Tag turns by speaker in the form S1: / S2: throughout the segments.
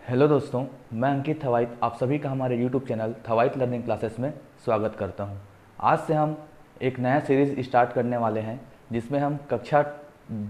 S1: Hello दोस्तों, मैं अंकित थवाइट आप सभी का हमारे यूट्यूब चैनल थवाइट लर्निंग क्लासेस में स्वागत करता हूं। आज से हम एक नया सीरीज़ स्टार्ट करने वाले हैं जिसमें हम कक्षा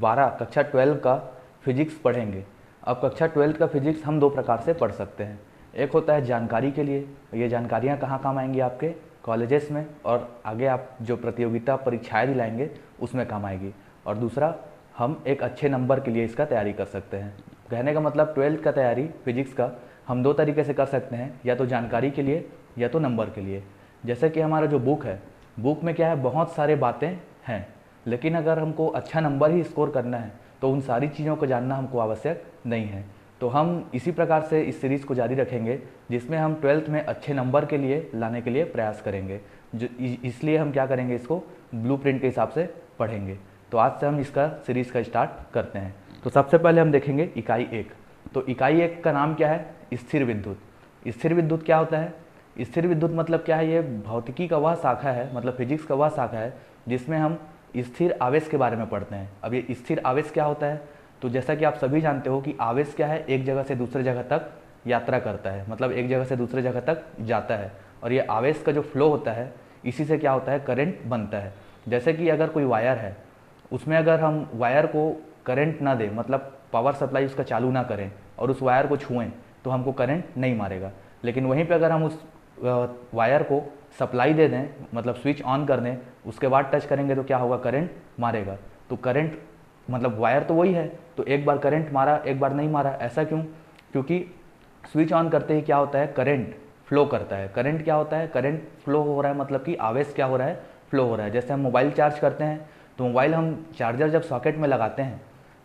S1: 12 का फिजिक्स पढ़ेंगे। अब कक्षा 12 का फिजिक्स हम दो प्रकार से पढ़ सकते हैं। एक होता है जानकारी के लिए, ये जानकारियाँ कहाँ काम आएंगी आपके कॉलेजेस में और आगे आप जो प्रतियोगिता परीक्षाएँ दिलाएंगे उसमें काम आएगी। और दूसरा, हम एक अच्छे नंबर के लिए इसका तैयारी कर सकते हैं। कहने का मतलब 12th का तैयारी फिजिक्स का हम दो तरीके से कर सकते हैं, या तो जानकारी के लिए या तो नंबर के लिए। जैसे कि हमारा जो बुक है, बुक में क्या है, बहुत सारे बातें हैं, लेकिन अगर हमको अच्छा नंबर ही स्कोर करना है तो उन सारी चीज़ों को जानना हमको आवश्यक नहीं है। तो हम इसी प्रकार से इस सीरीज़ को जारी रखेंगे जिसमें हम 12th में अच्छे नंबर के लिए लाने के लिए प्रयास करेंगे। जो इसलिए हम क्या करेंगे, इसको ब्लूप्रिंट के हिसाब से पढ़ेंगे। तो आज से हम इसका सीरीज़ का स्टार्ट करते हैं। तो सबसे पहले हम देखेंगे इकाई 1। तो इकाई 1 का नाम क्या है, स्थिर विद्युत। स्थिर विद्युत क्या होता है? स्थिर विद्युत मतलब क्या है, ये भौतिकी का वह शाखा है, मतलब फिजिक्स का वह शाखा है जिसमें हम स्थिर आवेश के बारे में पढ़ते हैं। अब ये स्थिर आवेश क्या होता है? तो जैसा कि आप सभी जानते हो कि आवेश क्या है, एक जगह से दूसरे जगह तक यात्रा करता है, मतलब एक जगह से दूसरे जगह तक जाता है। और ये आवेश का जो फ्लो होता है, इसी से क्या होता है, करंट बनता है। जैसे कि अगर कोई वायर है, उसमें अगर हम वायर को करंट ना दें, मतलब पावर सप्लाई उसका चालू ना करें और उस वायर को छुएं, तो हमको करंट नहीं मारेगा। लेकिन वहीं पे अगर हम उस वायर को सप्लाई दे दें, मतलब स्विच ऑन कर दें, उसके बाद टच करेंगे तो क्या होगा, करंट मारेगा। तो करंट मतलब वायर तो वही है, तो एक बार करंट मारा एक बार नहीं मारा, ऐसा क्यों? क्योंकि स्विच ऑन करते ही क्या होता है, करंट फ्लो करता है। करंट क्या होता है, करंट फ्लो हो रहा है, मतलब कि आवेश क्या हो रहा है, फ्लो हो रहा है। जैसे हम मोबाइल चार्ज करते हैं, तो मोबाइल हम चार्जर जब सॉकेट में लगाते हैं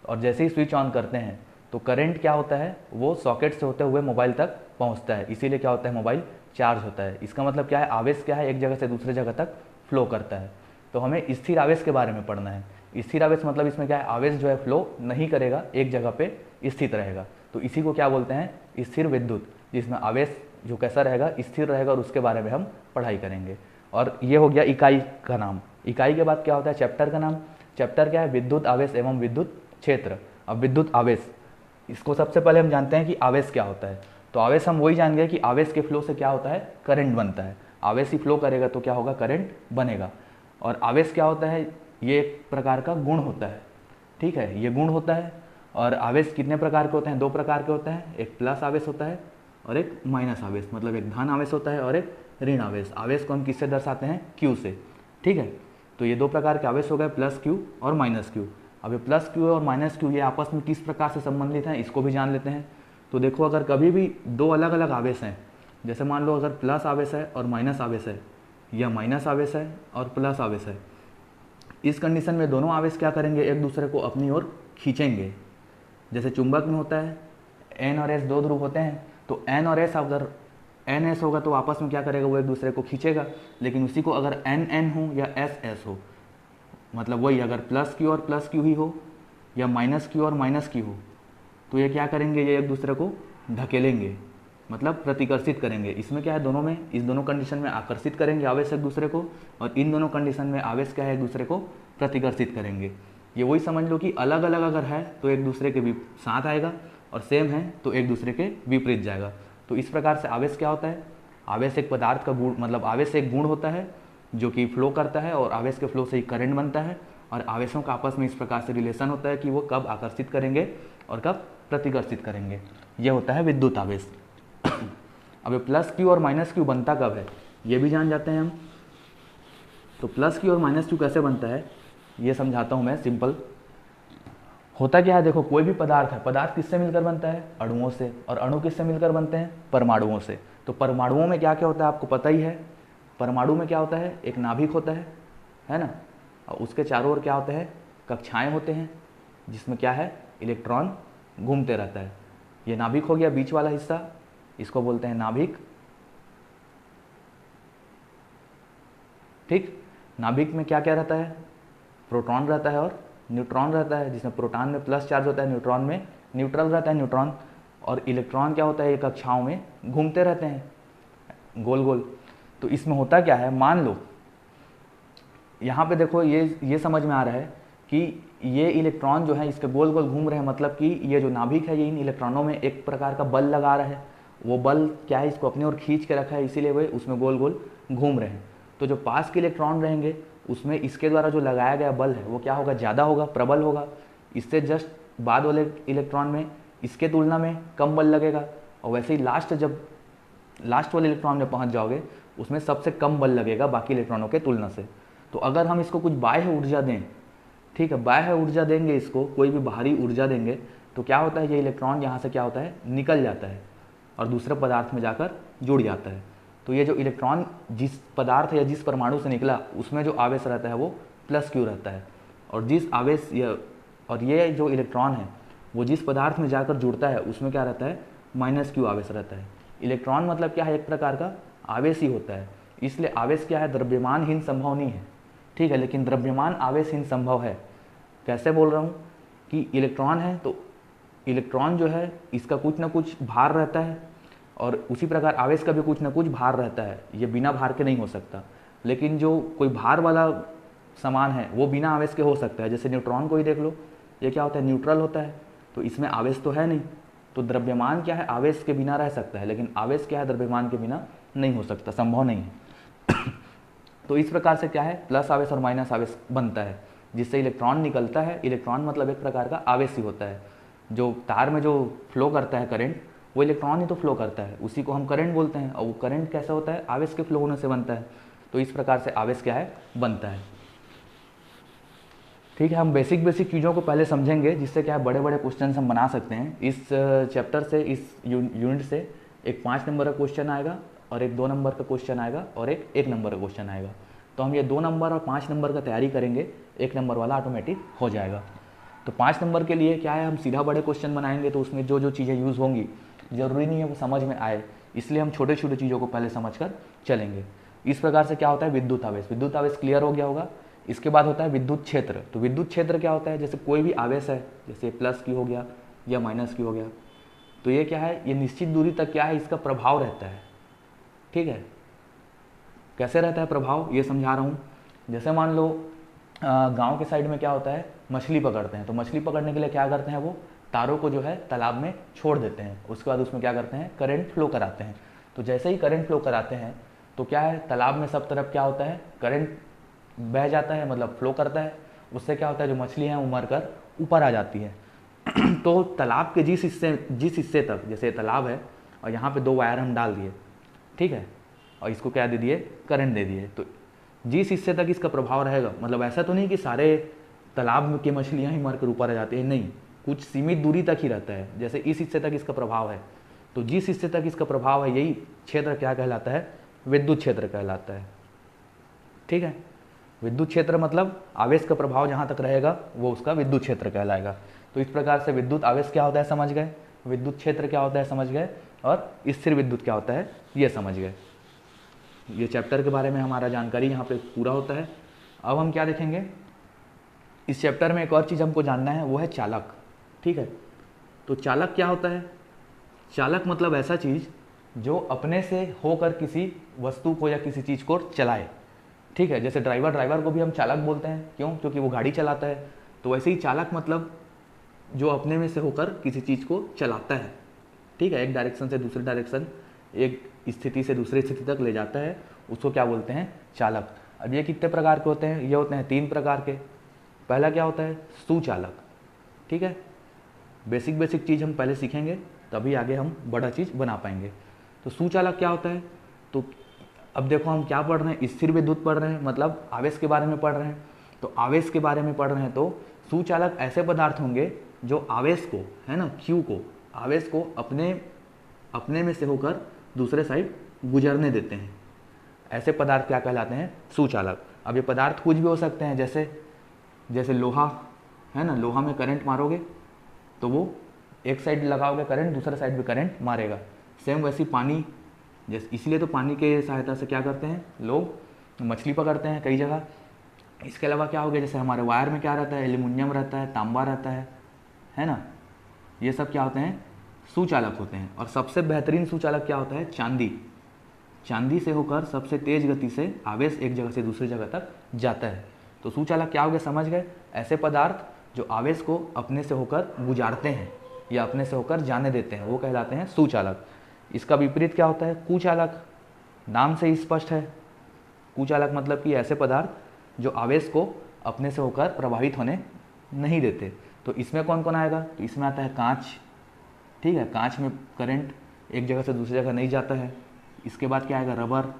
S1: और जैसे ही स्विच ऑन करते हैं तो करंट क्या होता है, वो सॉकेट से होते हुए मोबाइल तक पहुंचता है, इसीलिए क्या होता है, मोबाइल चार्ज होता है। इसका मतलब क्या है, आवेश क्या है, एक जगह से दूसरे जगह तक फ्लो करता है। तो हमें स्थिर आवेश के बारे में पढ़ना है। स्थिर आवेश मतलब इसमें क्या है, आवेश जो है फ्लो नहीं करेगा, एक जगह पे स्थित रहेगा। तो इसी को क्या बोलते हैं, स्थिर विद्युत, जिसमें आवेश जो कैसा रहेगा, स्थिर रहेगा, और उसके बारे में हम पढ़ाई करेंगे। और ये हो गया इकाई का नाम। इकाई के बाद क्या होता है, चैप्टर का नाम। चैप्टर क्या है, विद्युत आवेश एवं विद्युत क्षेत्र। अब विद्युत आवेश, इसको सबसे पहले हम जानते हैं कि आवेश क्या होता है। तो आवेश हम वही जान गए कि आवेश के फ्लो से क्या होता है, करंट बनता है। आवेश ही फ्लो करेगा तो क्या होगा, करंट बनेगा। और आवेश क्या होता है, ये एक प्रकार का गुण होता है, ठीक है, ये गुण होता है। और आवेश कितने प्रकार के होते हैं, दो प्रकार के होते हैं, एक प्लस आवेश होता है और एक माइनस आवेश, मतलब एक धन आवेश होता है और एक ऋण आवेश। आवेश को हम किससे दर्शाते हैं, क्यू से, ठीक है। तो ये दो प्रकार के आवेश हो गए, प्लस क्यू और माइनस क्यू। अब ये प्लस क्यू और माइनस क्यू ये आपस में किस प्रकार से संबंधित हैं, इसको भी जान लेते हैं। तो देखो, अगर कभी भी दो अलग अलग आवेश हैं, जैसे मान लो अगर प्लस आवेश है और माइनस आवेश है, या माइनस आवेश है और प्लस आवेश है, इस कंडीशन में दोनों आवेश क्या करेंगे, एक दूसरे को अपनी ओर खींचेंगे। जैसे चुंबक में होता है, एन और एस दो ध्रुव होते हैं, तो एन और एस अगर एन एस होगा तो आपस में क्या करेगा, वो एक दूसरे को खींचेगा। लेकिन उसी को अगर एन एन हो या एस एस हो, मतलब वही अगर प्लस क्यू और प्लस क्यू ही हो या माइनस क्यू और माइनस क्यू हो, तो ये क्या करेंगे, ये एक दूसरे को ढकेलेंगे, मतलब प्रतिकर्षित करेंगे। इसमें क्या है, दोनों में, इस दोनों कंडीशन में आकर्षित करेंगे आवेश एक दूसरे को, और इन दोनों कंडीशन में आवेश क्या है, एक दूसरे को प्रतिकर्षित करेंगे। ये वही समझ लो कि अलग अलग अगर है तो एक दूसरे के भी साथ आएगा, और सेम है तो एक दूसरे के विपरीत जाएगा। तो इस प्रकार से आवेश क्या होता है, आवेश एक पदार्थ का गुण, मतलब आवेश एक गुण होता है जो कि फ्लो करता है, और आवेश के फ्लो से ही करंट बनता है। और आवेशों का आपस में इस प्रकार से रिलेशन होता है कि वो कब आकर्षित करेंगे और कब प्रतिकर्षित करेंगे। ये होता है विद्युत आवेश। अब प्लस क्यू और माइनस क्यू बनता कब है, ये भी जान जाते हैं हम। तो प्लस क्यू और माइनस क्यू कैसे बनता है, ये समझाता हूँ मैं, सिंपल। होता क्या है, देखो, कोई भी पदार्थ है, पदार्थ किससे मिलकर बनता है, अणुओं से, और अणु किससे मिलकर बनते हैं, परमाणुओं से। तो परमाणुओं में क्या क्या होता है, आपको पता ही है। परमाणु में क्या होता है, एक नाभिक होता है ना, और उसके चारों ओर क्या होते हैं, कक्षाएं होते हैं, जिसमें क्या है, इलेक्ट्रॉन घूमते रहता है। ये नाभिक हो गया, बीच वाला हिस्सा, इसको बोलते हैं नाभिक, ठीक। नाभिक में क्या क्या रहता है, प्रोटॉन रहता है और न्यूट्रॉन रहता है, जिसमें प्रोटॉन में प्लस चार्ज होता है, न्यूट्रॉन में न्यूट्रल रहता है न्यूट्रॉन। और इलेक्ट्रॉन क्या होता है, ये कक्षाओं में घूमते रहते हैं गोल गोल। तो इसमें होता क्या है, मान लो यहाँ पे देखो, ये समझ में आ रहा है कि ये इलेक्ट्रॉन जो है इसके गोल गोल घूम रहे हैं, मतलब कि ये जो नाभिक है ये इन इलेक्ट्रॉनों में एक प्रकार का बल लगा रहा है, वो बल क्या है इसको अपनी ओर खींच के रखा है, इसीलिए वे उसमें गोल गोल घूम रहे हैं। तो जो पास के इलेक्ट्रॉन रहेंगे उसमें इसके द्वारा जो लगाया गया बल है वो क्या होगा, ज़्यादा होगा, प्रबल होगा। इससे जस्ट बाद वाले इलेक्ट्रॉन में इसके तुलना में कम बल लगेगा। और वैसे ही लास्ट वाले इलेक्ट्रॉन में पहुंच जाओगे उसमें सबसे कम बल लगेगा बाकी इलेक्ट्रॉनों के तुलना से। तो अगर हम इसको कुछ बाह्य ऊर्जा दें, ठीक है, बाह्य ऊर्जा देंगे, इसको कोई भी बाहरी ऊर्जा देंगे, तो क्या होता है, ये इलेक्ट्रॉन यहाँ से क्या होता है, निकल जाता है और दूसरे पदार्थ में जाकर जुड़ जाता है। तो ये जो इलेक्ट्रॉन जिस पदार्थ या जिस परमाणु से निकला उसमें जो आवेश रहता है वो +Q रहता है, और ये जो इलेक्ट्रॉन है वो जिस पदार्थ में जाकर जुड़ता है उसमें क्या रहता है, -Q आवेश रहता है। इलेक्ट्रॉन मतलब क्या है, एक प्रकार का आवेश ही होता है, इसलिए आवेश क्या है, द्रव्यमानहीन संभव नहीं है, ठीक है, लेकिन द्रव्यमान आवेशहीन संभव है। कैसे बोल रहा हूँ कि इलेक्ट्रॉन है तो इलेक्ट्रॉन जो है इसका कुछ ना कुछ भार रहता है, और उसी प्रकार आवेश का भी कुछ ना कुछ भार रहता है, ये बिना भार के नहीं हो सकता। लेकिन जो कोई भार वाला सामान है वो बिना आवेश के हो सकता है, जैसे न्यूट्रॉन को ही देख लो, ये क्या होता है, न्यूट्रल होता है, तो इसमें आवेश तो है नहीं। तो द्रव्यमान क्या है, आवेश के बिना रह सकता है, लेकिन आवेश क्या है, द्रव्यमान के बिना नहीं हो सकता, संभव नहीं है। तो इस प्रकार से क्या है, प्लस आवेश और माइनस आवेश बनता है, जिससे इलेक्ट्रॉन निकलता है। इलेक्ट्रॉन मतलब एक प्रकार का आवेश ही होता है, जो तार में जो फ्लो करता है करंट, वो इलेक्ट्रॉन ही तो फ्लो करता है, उसी को हम करंट बोलते हैं। और वो करंट कैसा होता है, आवेश के फ्लो होने से बनता है। तो इस प्रकार से आवेश क्या है, बनता है। ठीक है, हम बेसिक चीज़ों को पहले समझेंगे, जिससे क्या है बड़े बड़े क्वेश्चन हम बना सकते हैं। इस चैप्टर से, इस यूनिट से एक 5 नंबर का क्वेश्चन आएगा, और एक 2 नंबर का क्वेश्चन आएगा, और एक 1 नंबर का क्वेश्चन आएगा। तो हम ये 2 नंबर और 5 नंबर का तैयारी करेंगे, 1 नंबर वाला ऑटोमेटिक हो जाएगा। तो 5 नंबर के लिए क्या है, हम सीधा बड़े क्वेश्चन बनाएंगे, तो उसमें जो जो चीज़ें यूज़ होंगी ज़रूरी नहीं है वो समझ में आए, इसलिए हम छोटे छोटे चीज़ों को पहले समझ कर चलेंगे। इस प्रकार से क्या होता है, विद्युत आवेश क्लियर हो गया होगा। इसके बाद होता है विद्युत क्षेत्र। तो विद्युत क्षेत्र क्या होता है, जैसे कोई भी आवेश है, जैसे +Q हो गया या -Q हो गया, तो ये क्या है, ये निश्चित दूरी तक क्या है, इसका प्रभाव रहता है। ठीक है, कैसे रहता है प्रभाव, ये समझा रहा हूँ। जैसे मान लो गांव के साइड में क्या होता है, मछली पकड़ते हैं, तो मछली पकड़ने के लिए क्या करते हैं, वो तारों को जो है तालाब में छोड़ देते हैं, उसके बाद उसमें क्या करते हैं, करंट फ्लो कराते हैं। तो जैसे ही करंट फ्लो कराते हैं तो क्या है, तालाब में सब तरफ क्या होता है, करंट बह जाता है, मतलब फ्लो करता है। उससे क्या होता है, जो मछली हैं वो मरकर ऊपर आ जाती है। तो तालाब के जिस हिस्से तक, जैसे तालाब है और यहाँ पे 2 वायर हम डाल दिए, ठीक है, और इसको क्या दे दिए, करंट दे दिए, तो जिस हिस्से तक इसका प्रभाव रहेगा, मतलब ऐसा तो नहीं कि सारे तालाब की मछलियाँ ही मरकर ऊपर आ जाती है, नहीं, कुछ सीमित दूरी तक ही रहता है। जैसे इस हिस्से तक इसका प्रभाव है, तो जिस हिस्से तक इसका प्रभाव है यही क्षेत्र क्या कहलाता है, विद्युत क्षेत्र कहलाता है। ठीक है, विद्युत क्षेत्र मतलब आवेश का प्रभाव जहाँ तक रहेगा वो उसका विद्युत क्षेत्र कहलाएगा। तो इस प्रकार से विद्युत आवेश क्या होता है समझ गए, विद्युत क्षेत्र क्या होता है समझ गए, और स्थिर विद्युत क्या होता है ये समझ गए। ये चैप्टर के बारे में हमारा जानकारी यहाँ पे पूरा होता है। अब हम क्या देखेंगे, इस चैप्टर में एक और चीज़ हमको जानना है, वो है चालक। ठीक है, तो चालक क्या होता है, चालक मतलब ऐसा चीज़ जो अपने से होकर किसी वस्तु को या किसी चीज़ को चलाए। ठीक है, जैसे ड्राइवर को भी हम चालक बोलते हैं, क्यों, क्योंकि वो गाड़ी चलाता है। तो वैसे ही चालक मतलब जो अपने में से होकर किसी चीज़ को चलाता है। ठीक है, एक डायरेक्शन से दूसरे डायरेक्शन, एक स्थिति से दूसरी स्थिति तक ले जाता है, उसको क्या बोलते हैं, चालक। अब ये कितने प्रकार के होते हैं, ये होते हैं 3 प्रकार के। पहला क्या होता है, सुचालक। ठीक है, बेसिक चीज़ हम पहले सीखेंगे, तभी आगे हम बड़ा चीज़ बना पाएंगे। तो सुचालक क्या होता है, तो अब देखो हम क्या पढ़ रहे हैं, स्थिर विद्युत पढ़ रहे हैं, मतलब आवेश के बारे में पढ़ रहे हैं। तो आवेश के बारे में पढ़ रहे हैं, तो सुचालक ऐसे पदार्थ होंगे जो आवेश को, है ना, Q को, आवेश को अपने में से होकर दूसरे साइड गुजरने देते हैं। ऐसे पदार्थ क्या कहलाते हैं, सुचालक। अब ये पदार्थ कुछ भी हो सकते हैं, जैसे लोहा है ना, लोहा में करंट मारोगे तो वो एक साइड लगाओगे करंट, दूसरा साइड भी करंट मारेगा। सेम वैसी पानी, जैसे इसलिए तो पानी के सहायता से क्या करते हैं लोग, मछली पकड़ते हैं कई जगह। इसके अलावा क्या हो गया, जैसे हमारे वायर में क्या रहता है, एल्युमिनियम रहता है, तांबा रहता है ना, ये सब क्या होते हैं, सुचालक होते हैं। और सबसे बेहतरीन सुचालक क्या होता है, चांदी से होकर सबसे तेज गति से आवेश एक जगह से दूसरी जगह तक जाता है। तो सुचालक क्या हो गया, समझ गए, ऐसे पदार्थ जो आवेश को अपने से होकर गुजारते हैं या अपने से होकर जाने देते हैं वो कहलाते हैं सुचालक। इसका विपरीत क्या होता है, कुचालक। नाम से ही स्पष्ट है, कुचालक मतलब कि ऐसे पदार्थ जो आवेश को अपने से होकर प्रभावित होने नहीं देते। तो इसमें कौन कौन आएगा, तो इसमें आता है कांच, ठीक है, कांच में करंट एक जगह से दूसरी जगह नहीं जाता है। इसके बाद क्या आएगा, रबर,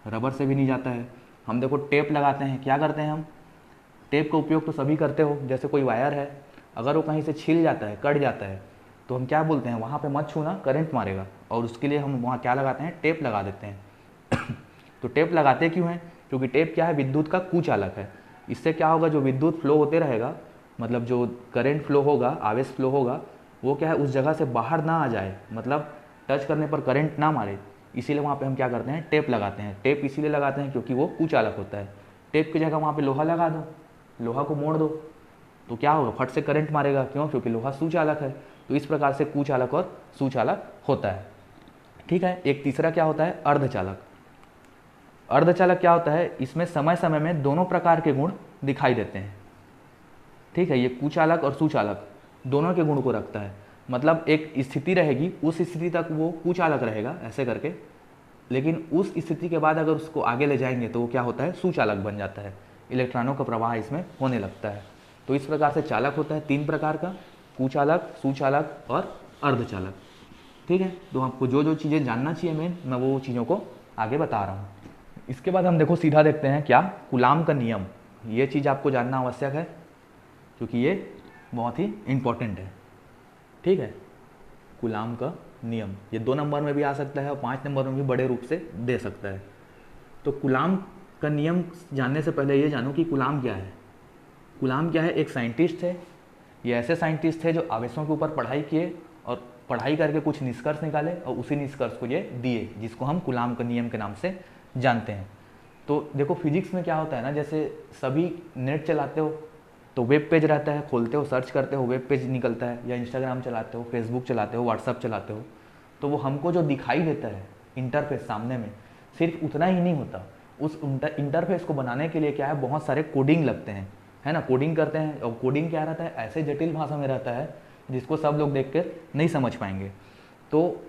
S1: रबर से भी नहीं जाता है। हम देखो टेप लगाते हैं, क्या करते हैं हम, टेप का उपयोग तो सभी करते हो, जैसे कोई वायर है अगर वो कहीं से छिल जाता है, कट जाता है, तो हम क्या बोलते हैं, वहाँ पे मत छूना, करंट मारेगा, और उसके लिए हम वहाँ क्या लगाते हैं, टेप लगा देते हैं। तो टेप लगाते क्यों हैं, क्योंकि टेप क्या है, विद्युत का कुचालक है। इससे क्या होगा, जो विद्युत फ्लो होते रहेगा, मतलब जो करंट फ्लो होगा, आवेश फ्लो होगा, वो क्या है उस जगह से बाहर ना आ जाए, मतलब टच करने पर करंट ना मारे, इसीलिए वहाँ पे हम क्या करते हैं, टेप लगाते हैं। टेप इसीलिए लगाते हैं क्योंकि वो कुचालक होता है। टेप की जगह वहाँ पे लोहा लगा दो, लोहा को मोड़ दो, तो क्या होगा, फट से करंट मारेगा, क्यों, क्योंकि लोहा सुचालक है। तो इस प्रकार से कुचालक और सुचालक होता है, ठीक है। एक तीसरा क्या होता है, अर्धचालक। अर्धचालक क्या होता है, इसमें समय समय में दोनों प्रकार के गुण दिखाई देते हैं, ठीक है। ये कुचालक और सुचालक दोनों के गुण को रखता है, मतलब एक स्थिति रहेगी, उस स्थिति तक वो कुचालक रहेगा ऐसे करके, लेकिन उस स्थिति के बाद अगर उसको आगे ले जाएंगे तो वो क्या होता है, सुचालक बन जाता है, इलेक्ट्रॉनों का प्रवाह इसमें होने लगता है। तो इस प्रकार से चालक होता है 3 प्रकार का, कुचालक, सुचालक और अर्धचालक, ठीक है। तो आपको जो जो चीज़ें जानना चाहिए मैं वो चीज़ों को आगे बता रहा हूँ। इसके बाद हम देखो सीधा देखते हैं क्या, कूलाम का नियम। ये चीज़ आपको जानना आवश्यक है क्योंकि ये बहुत ही इम्पोर्टेंट है, ठीक है। कूलाम का नियम ये 2 नंबर में भी आ सकता है और 5 नंबर में भी बड़े रूप से दे सकता है। तो कूलाम का नियम जानने से पहले ये जानो कि कूलाम क्या है। कूलाम क्या है, एक साइंटिस्ट थे, ये ऐसे साइंटिस्ट थे जो आवेशों के ऊपर पढ़ाई किए और पढ़ाई करके कुछ निष्कर्ष निकाले और उसी निष्कर्ष को ये दिए, जिसको हम कूलाम का नियम के नाम से जानते हैं। तो देखो फिजिक्स में क्या होता है ना, जैसे सभी नेट चलाते हो तो वेब पेज रहता है, खोलते हो, सर्च करते हो, वेब पेज निकलता है, या इंस्टाग्राम चलाते हो, फेसबुक चलाते हो, व्हाट्सअप चलाते हो, तो वो हमको जो दिखाई देता है इंटरफेस सामने में, सिर्फ उतना ही नहीं होता, उस इंटरफेस को बनाने के लिए क्या है, बहुत सारे कोडिंग लगते हैं, है ना, कोडिंग करते हैं। और कोडिंग क्या रहता है, ऐसे जटिल भाषा में रहता है जिसको सब लोग देख कर नहीं समझ पाएंगे। तो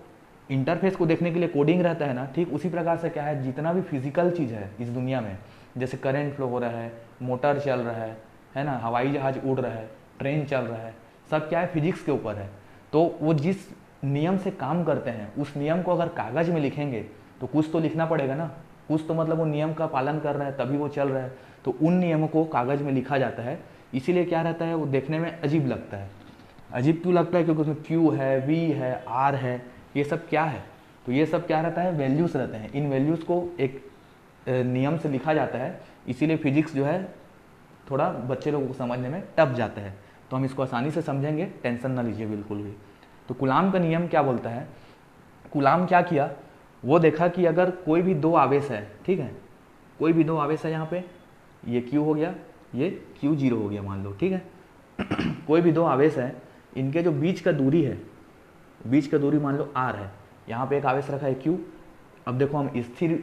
S1: इंटरफेस को देखने के लिए कोडिंग रहता है ना, ठीक उसी प्रकार से क्या है, जितना भी फिजिकल चीज़ है इस दुनिया में, जैसे करंट फ्लो हो रहा है, मोटर चल रहा है ना, हवाई जहाज उड़ रहा है, ट्रेन चल रहा है, सब क्या है, फिजिक्स के ऊपर है। तो वो जिस नियम से काम करते हैं उस नियम को अगर कागज़ में लिखेंगे तो कुछ तो लिखना पड़ेगा ना, कुछ तो मतलब वो नियम का पालन कर रहा है तभी वो चल रहा है। तो उन नियमों को कागज़ में लिखा जाता है, इसीलिए क्या रहता है, वो देखने में अजीब लगता है। अजीब क्यों लगता है, क्योंकि उसमें क्यू है, वी है, आर है, ये सब क्या है, तो ये सब क्या रहता है, वैल्यूज़ रहते हैं। इन वैल्यूज़ को एक नियम से लिखा जाता है, इसीलिए फिजिक्स जो है थोड़ा बच्चे लोगों को समझने में टफ जाता है। तो हम इसको आसानी से समझेंगे, टेंशन ना लीजिए बिल्कुल भी। तो कूलाम का नियम क्या बोलता है, कूलाम क्या किया, वो देखा कि अगर कोई भी 2 आवेश है, ठीक है, कोई भी 2 आवेश है, यहाँ पे ये Q हो गया, ये Q0 हो गया मान लो, ठीक है। कोई भी 2 आवेश है, इनके जो बीच का दूरी है, बीच का दूरी मान लो r है, यहाँ पे एक आवेश रखा है Q। अब देखो हम स्थिर,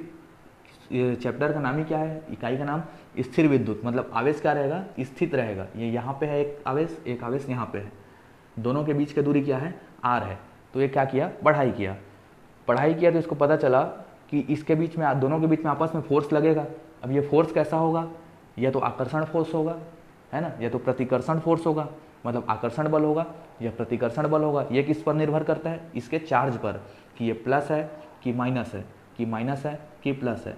S1: चैप्टर का नाम ही क्या है, इकाई का नाम स्थिर विद्युत, मतलब आवेश क्या रहेगा, स्थित रहेगा। ये यहाँ पे है एक आवेश यहाँ पे है, दोनों के बीच की दूरी क्या है, r है। तो ये क्या किया, पढ़ाई किया तो इसको पता चला कि इसके बीच में, दोनों के बीच में आपस में फोर्स लगेगा। अब ये फोर्स कैसा होगा, या तो आकर्षण फोर्स होगा, है ना, या तो प्रतिकर्षण फोर्स होगा, मतलब आकर्षण बल होगा या प्रतिकर्षण बल होगा। ये किस पर निर्भर करता है, इसके चार्ज पर, कि ये प्लस है कि माइनस है, कि माइनस है कि प्लस है,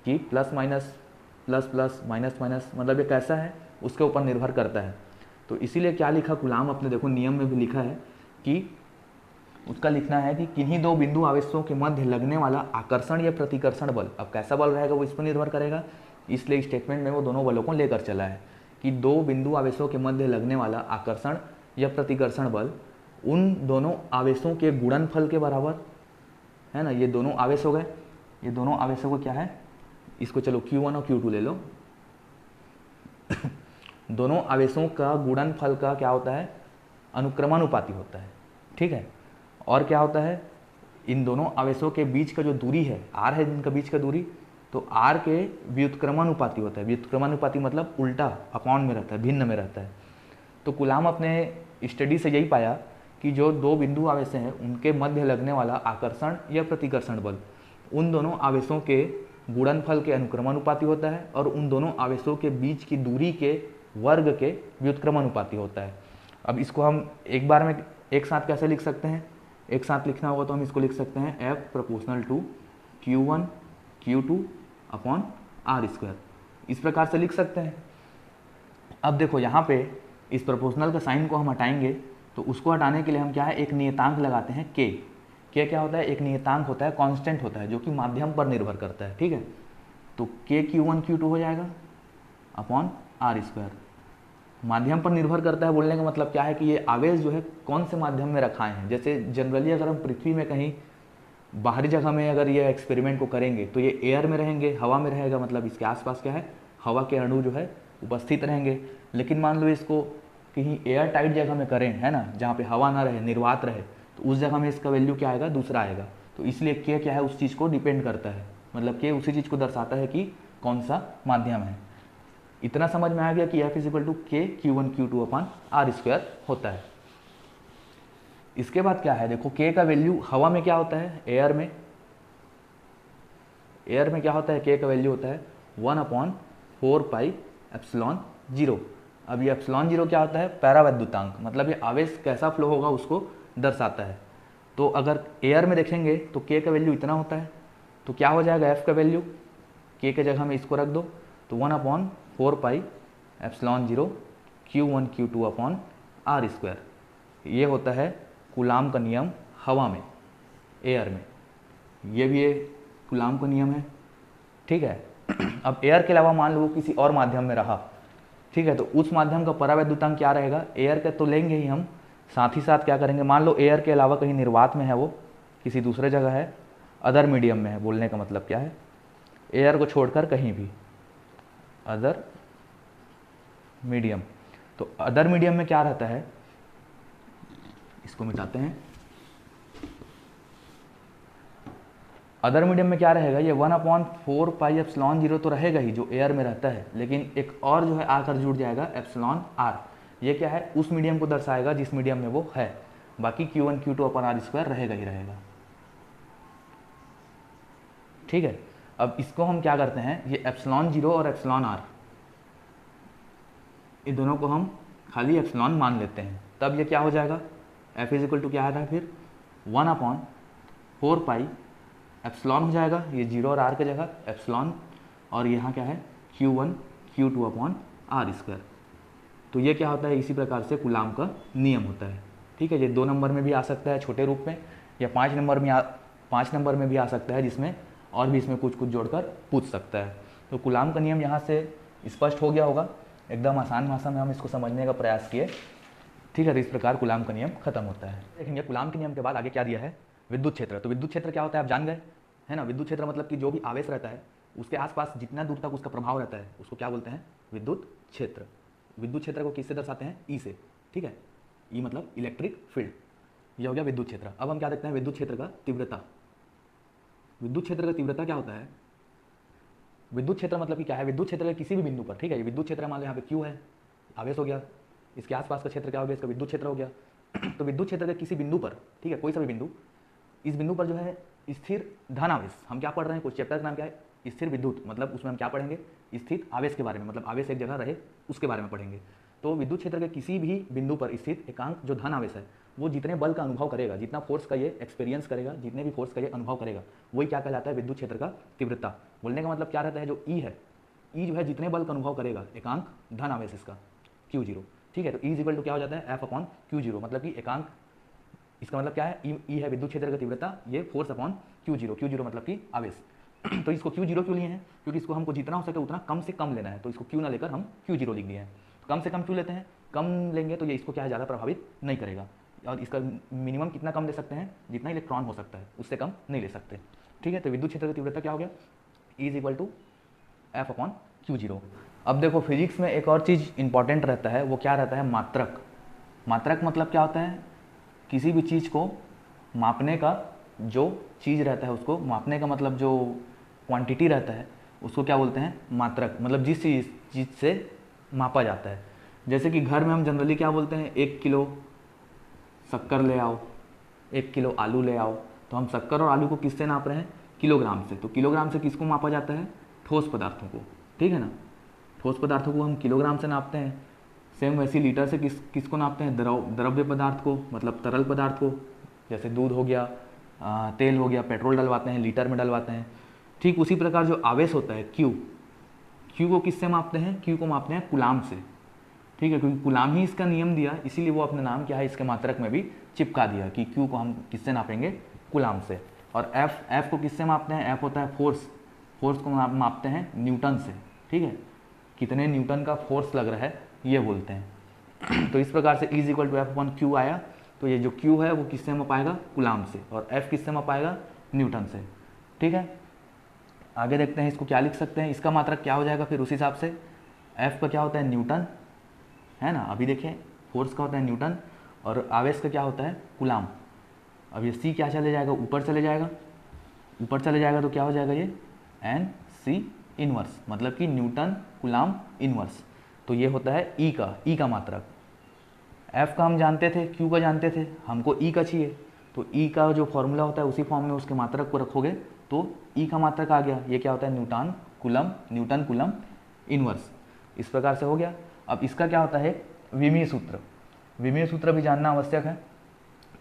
S1: कि plus minus, plus plus, minus minus, मतलब ये कैसा है उसके ऊपर निर्भर करता है। तो इसीलिए क्या लिखा कूलाम अपने, देखो नियम में भी लिखा है कि उसका लिखना है कि किन्हीं 2 बिंदु आवेशों के मध्य लगने वाला आकर्षण या प्रतिकर्षण बल, अब कैसा बल रहेगा वो इस पर निर्भर करेगा, इसलिए स्टेटमेंट में वो दोनों बलों को लेकर चला है कि 2 बिंदु आवेशों के मध्य लगने वाला आकर्षण या प्रतिकर्षण बल उन दोनों आवेशों के गुणनफल के बराबर, है ना। ये दोनों आवेश हो गए, ये दोनों आवेशों को क्या है, इसको चलो Q1 और Q2 ले लो। दोनों आवेशों का गुणनफल का क्या होता है, अनुक्रमानुपाती होता है, ठीक है। और क्या होता है, इन दोनों आवेशों के बीच का जो दूरी है, r है जिनका बीच का दूरी, तो आर के व्युत्क्रमानुपाती होता है। व्युत्क्रमानुपाती मतलब उल्टा, अपॉन में रहता है, भिन्न में रहता है। तो कूलाम अपने स्टडी से यही पाया कि जो दो बिंदु आवेश हैं उनके मध्य लगने वाला आकर्षण या प्रतिकर्षण बल उन दोनों आवेशों के गुणनफल के अनुक्रमानुपाती होता है और उन दोनों आवेशों के बीच की दूरी के वर्ग के व्युत्क्रमानुपाती होता है। अब इसको हम एक बार में एक साथ कैसे लिख सकते हैं? एक साथ लिखना होगा तो हम इसको लिख सकते हैं F proportional to Q1 Q2 upon R square, इस प्रकार से लिख सकते हैं। अब देखो यहाँ पे इस प्रोपोर्शनल का साइन को हम हटाएंगे तो उसको हटाने के लिए हम क्या है, एक नियतांक लगाते हैं k। k क्या होता है? एक नियतांक होता है, कांस्टेंट होता है जो कि माध्यम पर निर्भर करता है, ठीक है। तो k Q1 Q2 हो जाएगा अपॉन आर स्क्वायर। माध्यम पर निर्भर करता है बोलने का मतलब क्या है कि ये आवेश जो है कौन से माध्यम में रखाए हैं। जैसे जनरली अगर हम पृथ्वी में कहीं बाहरी जगह में अगर ये एक्सपेरिमेंट को करेंगे तो ये एयर में रहेंगे, हवा में रहेगा, मतलब इसके आसपास क्या है, हवा के अणु जो है उपस्थित रहेंगे। लेकिन मान लो इसको कहीं एयर टाइट जगह में करें, है ना, जहाँ पे हवा ना रहे, निर्वात रहे, तो उस जगह में इसका वैल्यू क्या आएगा, दूसरा आएगा। तो इसलिए के क्या है, उस चीज़ को डिपेंड करता है, मतलब के उसी चीज़ को दर्शाता है कि कौन सा माध्यम है। इतना समझ में आ गया कि F इक्वल टू के Q1 Q2 upon R square होता है। इसके बाद क्या है, देखो k का वैल्यू हवा में क्या होता है, एयर में क्या होता है, k का वैल्यू होता है 1/4 पाई एप्सिलॉन 0। अब ये एप्सिलॉन 0 क्या होता है, पैरावैद्युतांक, मतलब ये आवेश कैसा फ्लो होगा उसको दर्शाता है। तो अगर एयर में देखेंगे तो k का वैल्यू इतना होता है, तो क्या हो जाएगा f का वैल्यू, k के जगह में इसको रख दो तो 1/4 pi epsilon 0 Q1 Q2 upon R square. ये होता है कूलाम का नियम हवा में, एयर में। ये भी ये कूलाम का नियम है, ठीक है। अब एयर के अलावा मान लो किसी और माध्यम में रहा, ठीक है, तो उस माध्यम का परावैद्युतांक क्या रहेगा, एयर का तो लेंगे ही हम, साथ ही साथ क्या करेंगे, मान लो एयर के अलावा कहीं निर्वात में है, वो किसी दूसरे जगह है, अदर मीडियम में है, बोलने का मतलब क्या है, एयर को छोड़कर कहीं भी, अदर मीडियम। तो अदर मीडियम में क्या रहता है, इसको मिटाते हैं। अदर मीडियम में क्या रहेगा, ये 1/4 पाई एप्सिलॉन 0 तो रहेगा ही जो एयर में रहता है, लेकिन एक और जो है आकर जुड़ जाएगा एप्सिलॉन आर। ये क्या है, उस मीडियम को दर्शाएगा जिस मीडियम में वो है। बाकी Q1 Q2 upon R square रहेगा ही रहेगा, ठीक है। अब इसको हम क्या करते हैं, ये एप्सिलॉन 0 और एप्सिलॉन आर, इन दोनों को हम खाली एप्सिलॉन मान लेते हैं। तब ये क्या हो जाएगा, F इज इक्वल टू क्या आता है फिर 1/4 पाई एप्सिलॉन हो जाएगा, ये 0 और r के जगह एप्सिलॉन, और यहाँ क्या है Q1 Q2 upon R square. तो ये क्या होता है, इसी प्रकार से कूलाम का नियम होता है, ठीक है। ये 2 नंबर में भी आ सकता है छोटे रूप में, या 5 नंबर में भी आ सकता है, जिसमें और भी इसमें कुछ जोड़कर पूछ सकता है। तो कूलाम का नियम यहाँ से स्पष्ट हो गया होगा, एकदम आसान भाषा में हम इसको समझने का प्रयास किए, ठीक है। तो इस प्रकार कूलाम का नियम खत्म होता है। देखेंगे कूलाम के नियम के बाद आगे क्या दिया है, विद्युत क्षेत्र। तो विद्युत क्षेत्र क्या होता है आप जान गए, है ना। विद्युत क्षेत्र मतलब कि जो भी आवेश रहता है उसके आसपास जितना दूर तक उसका प्रभाव रहता है उसको क्या बोलते हैं, विद्युत क्षेत्र। विद्युत क्षेत्र को किससे दर्शाते हैं, ई से, ठीक है। ई मतलब इलेक्ट्रिक फील्ड, ये हो गया विद्युत क्षेत्र। अब हम क्या देखते हैं, विद्युत क्षेत्र का तीव्रता। विद्युत क्षेत्र का तीव्रता क्या होता है, विद्युत क्षेत्र मतलब कि क्या है, विद्युत क्षेत्र के किसी भी बिंदु पर, ठीक है, ये विद्युत क्षेत्र मान लो यहाँ पे Q है, आवेश हो गया, इसके आसपास का क्षेत्र क्या हो गया, इसका विद्युत क्षेत्र हो गया। तो विद्युत क्षेत्र के किसी बिंदु पर, ठीक है, कोई सा भी बिंदु, इस बिंदु पर जो है स्थिर धन आवेश, हम क्या पढ़ रहे हैं, कुछ चैप्टर का नाम क्या है, स्थिर विद्युत, मतलब उसमें हम क्या पढ़ेंगे, स्थित आवेश के बारे में, मतलब आवेश एक जगह रहे उसके बारे में पढ़ेंगे। तो विद्युत क्षेत्र के किसी भी बिंदु पर स्थित एकांक जो धन आवेश है, वो जितने बल का अनुभव करेगा, जितना फोर्स का ये एक्सपीरियंस करेगा, जितने भी फोर्स का ये अनुभव करेगा, वही क्या कहलाता है, विद्युत क्षेत्र का तीव्रता। बोलने का मतलब क्या रहता है, जो ई है, ई जो है जितने बल का अनुभव करेगा, एकांक धन आवेश इसका Q0, ठीक है। तो ई इक्वल टू क्या हो जाता है, F/Q0, मतलब कि एकांक, इसका मतलब क्या है, ई है विद्युत क्षेत्र का तीव्रता, ये फोर्स अपॉन Q0, Q0 मतलब कि आवेश। तो इसको Q0 क्यों लिए हैं, क्योंकि इसको हमको जितना हो सके उतना कम से कम लेना है, तो इसको Q ना लेकर हम Q0 लिख दिए हैं। कम से कम क्यों लेते हैं, कम लेंगे तो ये इसको क्या है, ज़्यादा प्रभावित नहीं करेगा, और इसका मिनिमम कितना कम ले सकते हैं, जितना इलेक्ट्रॉन हो सकता है उससे कम नहीं ले सकते, ठीक है। तो विद्युत क्षेत्र की तीव्रता क्या हो गया, E is equal to F/Q0। अब देखो फिजिक्स में एक और चीज़ इंपॉर्टेंट रहता है, वो क्या रहता है, मात्रक। मात्रक मतलब क्या होता है, किसी भी चीज़ को मापने का जो चीज़ रहता है, उसको मापने का मतलब जो क्वांटिटी रहता है, उसको क्या बोलते हैं, मात्रक, मतलब जिस चीज़ से मापा जाता है। जैसे कि घर में हम जनरली क्या बोलते हैं, 1 किलो शक्कर ले आओ, 1 किलो आलू ले आओ, तो हम शक्कर और आलू को किससे नाप रहे हैं, किलोग्राम से। तो किलोग्राम से किसको मापा जाता है, ठोस पदार्थों को, ठीक है ना, ठोस पदार्थों को हम किलोग्राम से नापते हैं। सेम वैसे लीटर से किसको नापते हैं, द्रव्य पदार्थ को, मतलब तरल पदार्थ को, जैसे दूध हो गया, तेल हो गया, पेट्रोल डलवाते हैं, लीटर में डलवाते हैं। ठीक उसी प्रकार जो आवेश होता है क्यू को किससे मापते हैं, क्यू को मापते हैं कूलाम से, ठीक है, क्योंकि कूलाम ही इसका नियम दिया, इसीलिए वो अपने नाम क्या है इसके मात्रक में भी चिपका दिया कि क्यू को हम किससे नापेंगे, कूलाम से। और एफ को किससे मापते हैं, एफ होता है फोर्स को मापते हैं न्यूटन से, ठीक है, कितने न्यूटन का फोर्स लग रहा है ये बोलते हैं। तो इस प्रकार से E = F/Q आया। तो ये जो Q है वो किससे मापाएगा, कूलाम से, और F किससे मापाएगा, न्यूटन से, ठीक है। आगे देखते हैं इसको क्या लिख सकते हैं, इसका मात्रक क्या हो जाएगा फिर उस हिसाब से। F का क्या होता है, न्यूटन, है ना, अभी देखें फोर्स का होता है न्यूटन, और आवेश का क्या होता है, कूलाम। अब ये C क्या चले जाएगा, ऊपर चले जाएगा, ऊपर चले जाएगा तो क्या हो जाएगा ये NC इनवर्स, मतलब कि न्यूटन कूलाम इनवर्स। तो ये होता है E का मात्रक। F का हम जानते थे, Q का जानते थे, हमको E का चाहिए, तो E का जो फॉर्मूला होता है उसी फॉर्म में उसके मात्रक को रखोगे तो E का मात्रक आ गया। ये क्या होता है, न्यूटन कूलम इनवर्स। इस प्रकार से हो गया। अब इसका क्या होता है, विमीय सूत्र। विमीय सूत्र भी जानना आवश्यक है,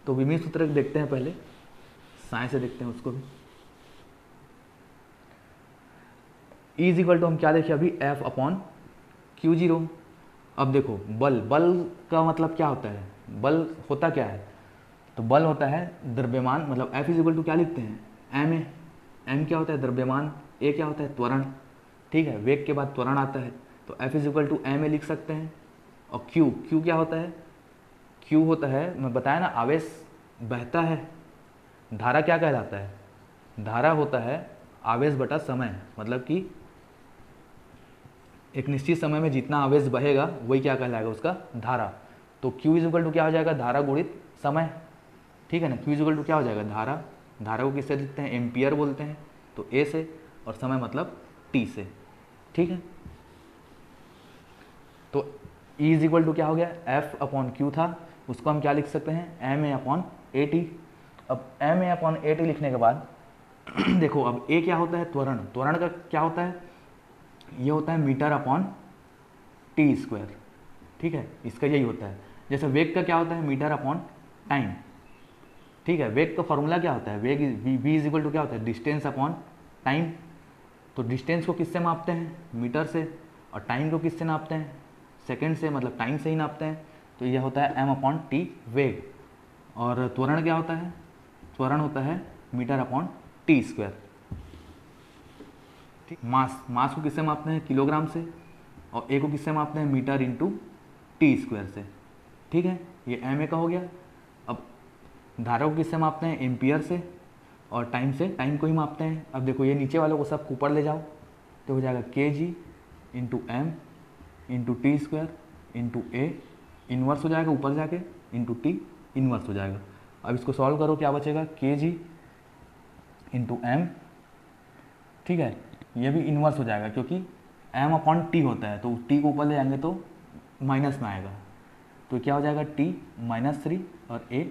S1: तो विमीय सूत्र देखते हैं, पहले साइन से देखते हैं उसको भी। E = हम क्या देखें अभी, F/Q0। अब देखो बल का मतलब क्या होता है, बल होता क्या है, तो बल होता है द्रव्यमान, मतलब F = क्या लिखते हैं, m क्या होता है, द्रव्यमान, a क्या होता है, त्वरण, ठीक है, वेग के बाद त्वरण आता है, तो F = ma लिख सकते हैं। और Q क्या होता है, Q होता है, मैं बताया ना, आवेश बहता है। धारा क्या कहलाता है, धारा होता है आवेश बटा समय, मतलब कि एक निश्चित समय में जितना आवेश बहेगा वही क्या कहलाएगा, उसका धारा। तो Q = क्या हो जाएगा, धारा गुणित समय, ठीक है ना। Q = क्या हो जाएगा, धारा को किससे लिखते हैं, एम्पियर बोलते हैं, तो A से, और समय मतलब T से, ठीक है। तो E = क्या हो गया, F/Q था, उसको हम क्या लिख सकते हैं, ma/AT। अब ma/AT लिखने के बाद देखो अब A क्या होता है, त्वरण का क्या होता है, ये होता है मीटर/t², ठीक है, इसका यही होता है। जैसे वेग का क्या होता है, मीटर/टाइम, ठीक है। वेग का फॉर्मूला क्या होता है, वेग v = क्या होता है, डिस्टेंस/टाइम। तो डिस्टेंस को किससे मापते हैं, मीटर से, और टाइम को किससे नापते हैं, सेकंड से, मतलब टाइम से ही नापते हैं। तो यह होता है m/t वेग। और त्वरण क्या होता है, त्वरण होता है मीटर/t²। मास को किससे मापते हैं, किलोग्राम से, और ए को किससे मापते हैं, मीटर/t² से, ठीक है। ये ma का हो गया। अब धारा को किससे मापते हैं, एम्पियर से, और टाइम से, टाइम को ही मापते हैं। अब देखो ये नीचे वालों को सब ऊपर ले जाओ तो हो जाएगा kg × m × t² × a, inverse हो जाएगा ऊपर जाके, × t इन्वर्स हो जाएगा। अब इसको सॉल्व करो, क्या बचेगा, kg × m, ठीक है, ये भी इन्वर्स हो जाएगा क्योंकि m/t होता है, तो t को ऊपर ले जाएंगे तो माइनस में आएगा, तो क्या हो जाएगा, t -3 और a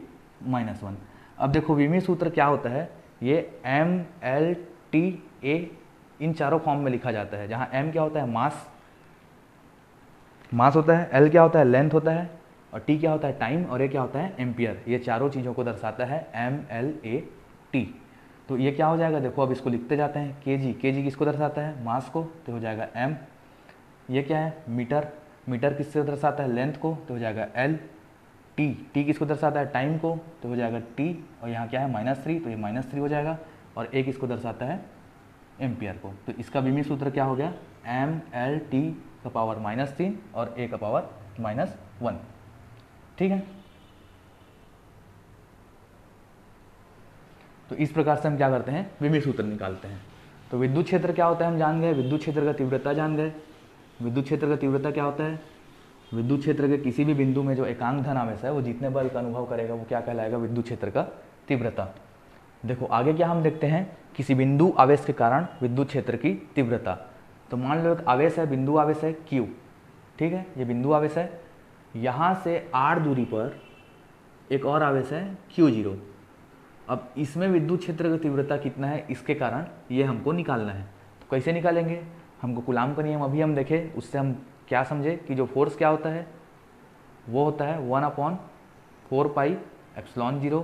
S1: -1। अब देखो विमीय सूत्र क्या होता है, ये m l t a इन चारों फॉर्म में लिखा जाता है, जहाँ m क्या होता है, मास होता है, l क्या होता है, लेंथ होता है, और t क्या होता है, टाइम, और a क्या होता है, एम्पियर। ये चारों चीज़ों को दर्शाता है m l a t। तो ये क्या हो जाएगा, देखो अब इसको लिखते जाते हैं। kg किसको दर्शाता है, मास को, तो हो जाएगा m। ये क्या है, मीटर किससे दर्शाता है, लेंथ को, तो हो जाएगा l। t किसको दर्शाता है, टाइम को, तो हो जाएगा t, और यहाँ क्या है, -3, तो ये -3 हो जाएगा। और a किसको दर्शाता है, एम्पियर को। तो इसका विमीय सूत्र क्या हो गया, m l t का पावर -3 और a का पावर -1, ठीक है। तो इस प्रकार से हम क्या करते हैं, विमीय सूत्र निकालते हैं। तो विद्युत क्षेत्र क्या होता है हम जान गए, विद्युत क्षेत्र का तीव्रता जान गए। विद्युत क्षेत्र का तीव्रता क्या होता है, विद्युत क्षेत्र के किसी भी बिंदु में जो एकांक धन आवेश है वो जितने बल का अनुभव करेगा वो क्या कहलाएगा, विद्युत क्षेत्र का तीव्रता। देखो आगे क्या हम देखते हैं किसी बिंदु आवेश के कारण विद्युत क्षेत्र की तीव्रता। तो मान लो एक आवेश है, बिंदु आवेश है Q, ठीक है, ये बिंदु आवेश है। यहाँ से r दूरी पर एक और आवेश है Q0। अब इसमें विद्युत क्षेत्र की तीव्रता कितना है, इसके कारण ये हमको निकालना है। तो कैसे निकालेंगे, हमको कूलाम का नियम अभी हम देखें, उससे हम क्या समझे कि जो फोर्स क्या होता है वो होता है 1/4πε0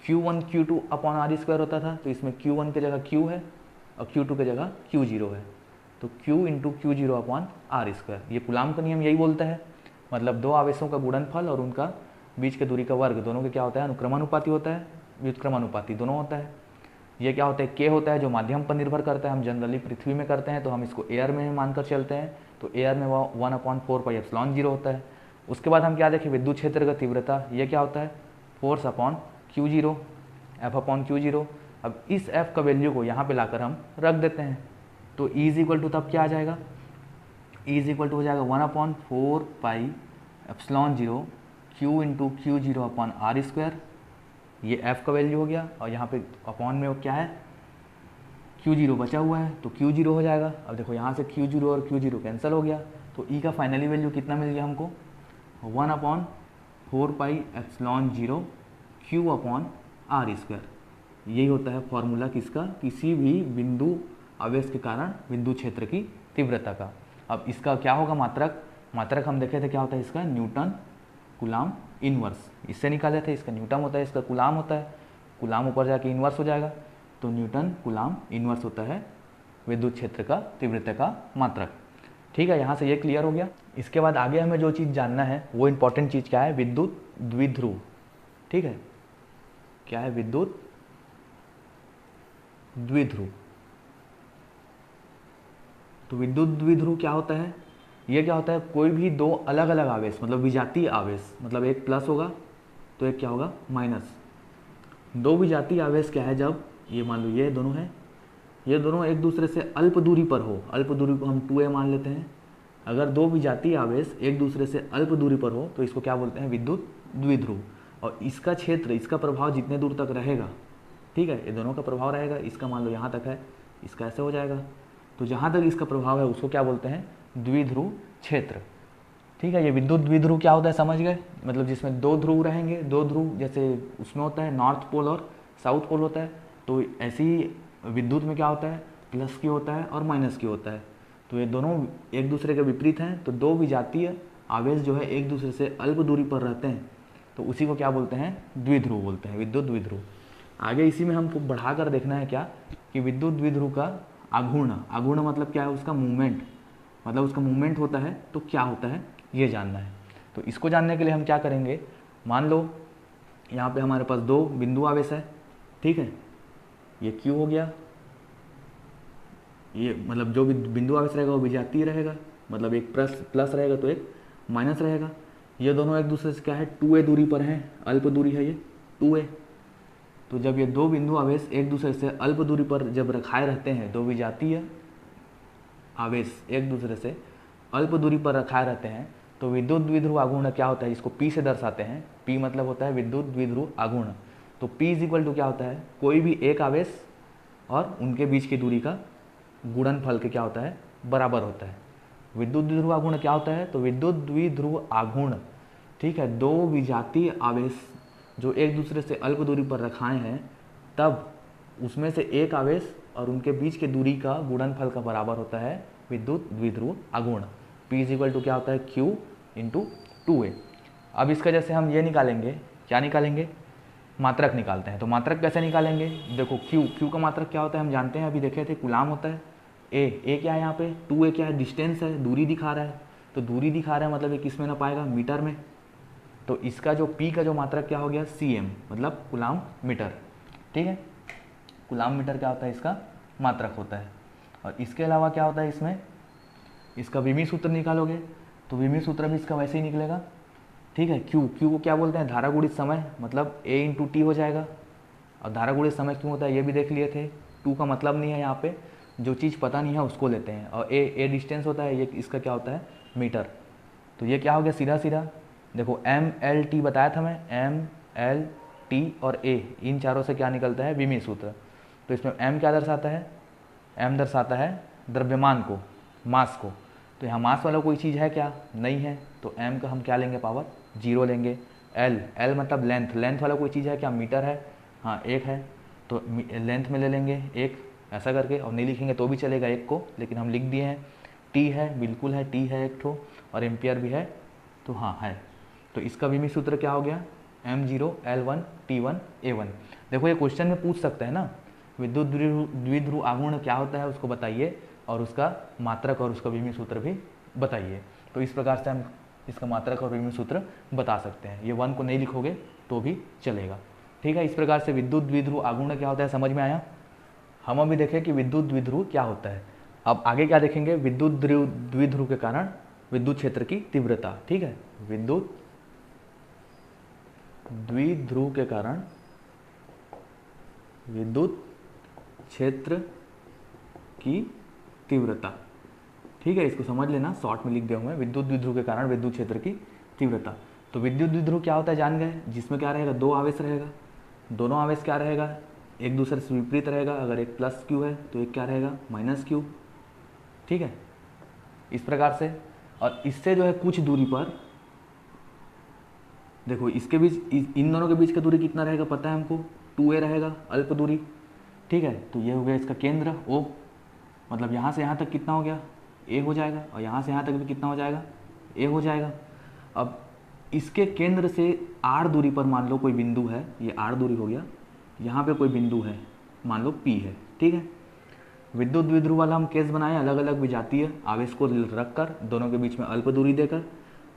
S1: Q1 Q2 अपॉन r² होता था। तो इसमें Q1 की जगह Q है और Q2 की जगह Q0 है, तो Q into Q0 upon r²। ये कूलाम का नियम यही बोलता है, मतलब दो आवेशों का गुणनफल और उनका बीच के दूरी का वर्ग दोनों के क्या होता है, अनुक्रमानुपाती होता है, व्युत्क्रमानुपाती दोनों होता है। ये क्या होता है, K होता है जो माध्यम पर निर्भर करता है। हम जनरली पृथ्वी में करते हैं तो हम इसको एयर में मानकर चलते हैं, तो एयर में वो 1/4πε0 होता है। उसके बाद हम क्या देखें, विद्युत क्षेत्र का तीव्रता, ये क्या होता है, force upon Q0, F upon Q0। अब इस F का वैल्यू को यहाँ पे लाकर हम रख देते हैं, तो E इज इक्वल टू तब क्या आ जाएगा, E इज इक्वल टू हो जाएगा 1/4πε0 Q into Q0 upon r²। ये F का वैल्यू हो गया, और यहाँ पे अपॉन में वो क्या है, Q0 बचा हुआ है, तो Q0 हो जाएगा। अब देखो यहाँ से Q0 और Q0 कैंसिल हो गया, तो E का फाइनली वैल्यू कितना मिल गया हमको, 1/4πε0 Q अपॉन r²। यही होता है फॉर्मूला किसका, किसी भी बिंदु आवेश के कारण विद्युत क्षेत्र की तीव्रता का। अब इसका क्या होगा मात्रक, मात्रक हम देखे थे क्या होता है इसका, न्यूटन कूलाम इनवर्स, इससे निकाले थे। इसका न्यूटन होता है, इसका कूलाम होता है, कूलाम ऊपर जाके इनवर्स हो जाएगा, तो न्यूटन कूलाम इनवर्स होता है विद्युत क्षेत्र का तीव्रता का मात्रक। ठीक है, यहाँ से ये क्लियर हो गया। इसके बाद आगे हमें जो चीज़ जानना है वो इंपॉर्टेंट चीज़ क्या है, विद्युत द्विध्रुव। ठीक है, क्या है विद्युत द्विध्रुव। तो विद्युत द्विध्रुव क्या होता है, ये क्या होता है, कोई भी दो अलग अलग आवेश, मतलब विजातीय आवेश, मतलब एक प्लस होगा तो एक क्या होगा माइनस। दो विजातीय आवेश क्या है, जब ये मान लो ये दोनों है, ये दोनों एक दूसरे से अल्प दूरी पर हो, अल्प दूरी को हम 2a मान लेते हैं। अगर दो विजातीय आवेश एक दूसरे से अल्प दूरी पर हो तो इसको क्या बोलते हैं, विद्युत द्विध्रुव। और इसका क्षेत्र, इसका प्रभाव जितने दूर तक रहेगा, ठीक है, ये दोनों का प्रभाव रहेगा, इसका मान लो यहाँ तक है, इसका ऐसे हो जाएगा, तो जहाँ तक इसका प्रभाव है उसको क्या बोलते हैं, द्विध्रुव क्षेत्र। ठीक है, ये विद्युत द्विध्रुव क्या होता है समझ गए, मतलब जिसमें दो ध्रुव रहेंगे, दो ध्रुव जैसे उसमें होता है नॉर्थ पोल और साउथ पोल होता है, तो ऐसी विद्युत में क्या होता है, प्लस की होता है और माइनस की होता है। तो ये दोनों एक दूसरे के विपरीत हैं, तो दो विजातीय आवेश जो है एक दूसरे से अल्प दूरी पर रहते हैं, तो उसी को क्या बोलते हैं, द्विध्रुव बोलते हैं, विद्युत द्विध्रुव। आगे इसी में हमको बढ़ाकर देखना है क्या, कि विद्युत द्विध्रुव का आघूर्ण, आघूर्ण मतलब क्या है, उसका मूवमेंट, मतलब उसका मूवमेंट होता है तो क्या होता है ये जानना है। तो इसको जानने के लिए हम क्या करेंगे, मान लो यहाँ पे हमारे पास दो बिंदु आवेश है, ठीक है, ये Q हो गया, ये मतलब जो भी बिंदु आवेश रहेगा वो विजातीय रहेगा, मतलब एक प्लस रहेगा तो एक माइनस रहेगा। ये दोनों एक दूसरे से क्या है, 2a दूरी पर हैं, अल्प दूरी है ये 2a। तो जब ये दो बिंदु आवेश एक दूसरे से अल्प दूरी पर जब रखाए रहते हैं, दो विजातीय आवेश एक दूसरे से अल्प दूरी पर रखाए रहते हैं, तो विद्युत द्विध्रुव आघूर्ण क्या होता है, इसको P से दर्शाते हैं। P मतलब होता है विद्युत द्विध्रुव आघूर्ण। तो P इज इक्वल टू क्या होता है, कोई भी एक आवेश और उनके बीच की दूरी का गुणनफल के क्या होता है, बराबर होता है। विद्युत द्विध्रुव आघूर्ण क्या होता है, तो विद्युत द्विध्रुव आघूर्ण, ठीक है, दो विजातीय आवेश जो एक दूसरे से अल्प दूरी पर रखाए हैं, तब उसमें से एक आवेश और उनके बीच के दूरी का गुणनफल का बराबर होता है विद्युत द्विध्रुव आघूर्ण। P इज इक्वल टू क्या होता है, Q इंटू 2a। अब इसका जैसे हम ये निकालेंगे, क्या निकालेंगे, मात्रक निकालते हैं। तो मात्रक कैसे निकालेंगे, देखो Q का मात्रक क्या होता है हम जानते हैं, अभी देखे थे, कूलाम होता है। A क्या है यहाँ पे, 2a क्या है, डिस्टेंस है, दूरी दिखा रहा है, तो दूरी दिखा रहा है मतलब ये किस में ना पाएगा, मीटर में। तो इसका जो P का जो मात्रक क्या हो गया, cm, मतलब कूलाम मीटर। ठीक है, कूलाम मीटर क्या होता है, इसका मात्रक होता है। और इसके अलावा क्या होता है इसमें, इसका विमी सूत्र निकालोगे तो विमी सूत्र भी इसका वैसे ही निकलेगा। ठीक है, Q को क्या बोलते हैं, धारा गुणित समय, मतलब A इंटू टी हो जाएगा। और धारा गुणित समय क्यों होता है ये भी देख लिए थे, 2 का मतलब नहीं है, यहाँ पे जो चीज़ पता नहीं है उसको लेते हैं। और A डिस्टेंस होता है, ये इसका क्या होता है, मीटर। तो ये क्या हो गया, सीधा सीधा देखो MLT बताया था मैं, MLT और A इन चारों से क्या निकलता है, विमी सूत्र। तो इसमें m क्या दर्शाता है, m दर्शाता है द्रव्यमान को, मास को। तो यहाँ मास वाला कोई चीज़ है क्या, नहीं है, तो m का हम क्या लेंगे, पावर 0 लेंगे। l मतलब लेंथ, लेंथ वाला कोई चीज़ है क्या, मीटर है, हाँ 1 है, तो लेंथ में ले लेंगे 1 ऐसा करके, और नहीं लिखेंगे तो भी चलेगा 1 को, लेकिन हम लिख दिए हैं। t है, बिल्कुल है, t है एक ठो, और एम्पियर भी है, तो हाँ है। तो इसका भी सूत्र क्या हो गया, m0 L1 T1 A1। देखो ये क्वेश्चन में पूछ सकते हैं ना, विद्युत द्विध्रुव आघूर्ण क्या होता है उसको बताइए, और उसका मात्रक और उसका विमीय सूत्र भी बताइए। तो इस प्रकार से हम इसका मात्रक और विमीय सूत्र बता सकते हैं। ये 1 को नहीं लिखोगे तो भी चलेगा, ठीक है। इस प्रकार से विद्युत द्विध्रुव आघूर्ण क्या होता है समझ में आया। हम अभी देखें कि विद्युत द्विध्रुव क्या होता है। अब आगे क्या देखेंगे, विद्युत द्विध्रुव के कारण विद्युत क्षेत्र की तीव्रता, ठीक है। विद्युत द्विध्रुव के कारण विद्युत क्षेत्र की तीव्रता, ठीक है। इसको समझ लेना, शॉर्ट में लिख दिया हूं मैं, विद्युत द्विध्रुव के कारण विद्युत क्षेत्र की तीव्रता। तो विद्युत द्विध्रुव क्या होता है जान गए, जिसमें क्या रहेगा, दो आवेश रहेगा, दोनों आवेश क्या रहेगा, एक दूसरे से विपरीत रहेगा। अगर एक प्लस क्यू है तो एक क्या रहेगा, माइनस क्यू, ठीक है। इस प्रकार से, और इससे जो है कुछ दूरी पर, देखो इसके बीच, इन दोनों के बीच का दूरी कितना रहेगा पता है हमको, 2a रहेगा, अल्प दूरी, ठीक है। तो ये हो गया इसका केंद्र O, मतलब यहाँ से यहाँ तक कितना हो गया, a हो जाएगा, और यहाँ से यहाँ तक भी कितना हो जाएगा, a हो जाएगा। अब इसके केंद्र से r दूरी पर मान लो कोई बिंदु है, ये r दूरी हो गया, यहाँ पे कोई बिंदु है, मान लो P है, ठीक है। विद्युत द्विध्रुव वाला हम केस बनाए, अलग अलग विजातीय आवेश को रखकर, दोनों के बीच में अल्प दूरी देकर,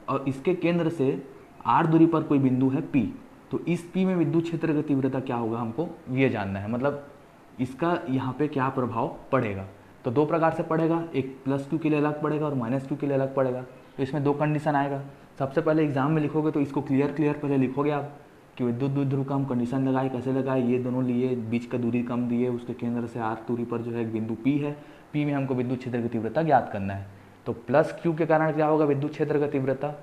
S1: और इसके केंद्र से r दूरी पर कोई बिंदु है P। तो इस P में विद्युत क्षेत्र की तीव्रता क्या होगा हमको ये जानना है, मतलब इसका यहाँ पे क्या प्रभाव पड़ेगा। तो दो प्रकार से पड़ेगा, एक प्लस क्यू के लिए अलग पड़ेगा और माइनस क्यू के लिए अलग पड़ेगा। तो इसमें दो कंडीशन आएगा। सबसे पहले एग्जाम में लिखोगे तो इसको क्लियर पहले लिखोगे आप कि विद्युत द्विध्रुव का हम कंडीशन लगाए, कैसे लगाए, ये दोनों लिए, बीच का दूरी कम दिए, उसके केंद्र से r दूरी पर जो है एक बिंदु P है, P में हमको विद्युत क्षेत्र की तीव्रता ज्ञात करना है। तो प्लस क्यू के कारण क्या होगा, विद्युत क्षेत्र की तीव्रता।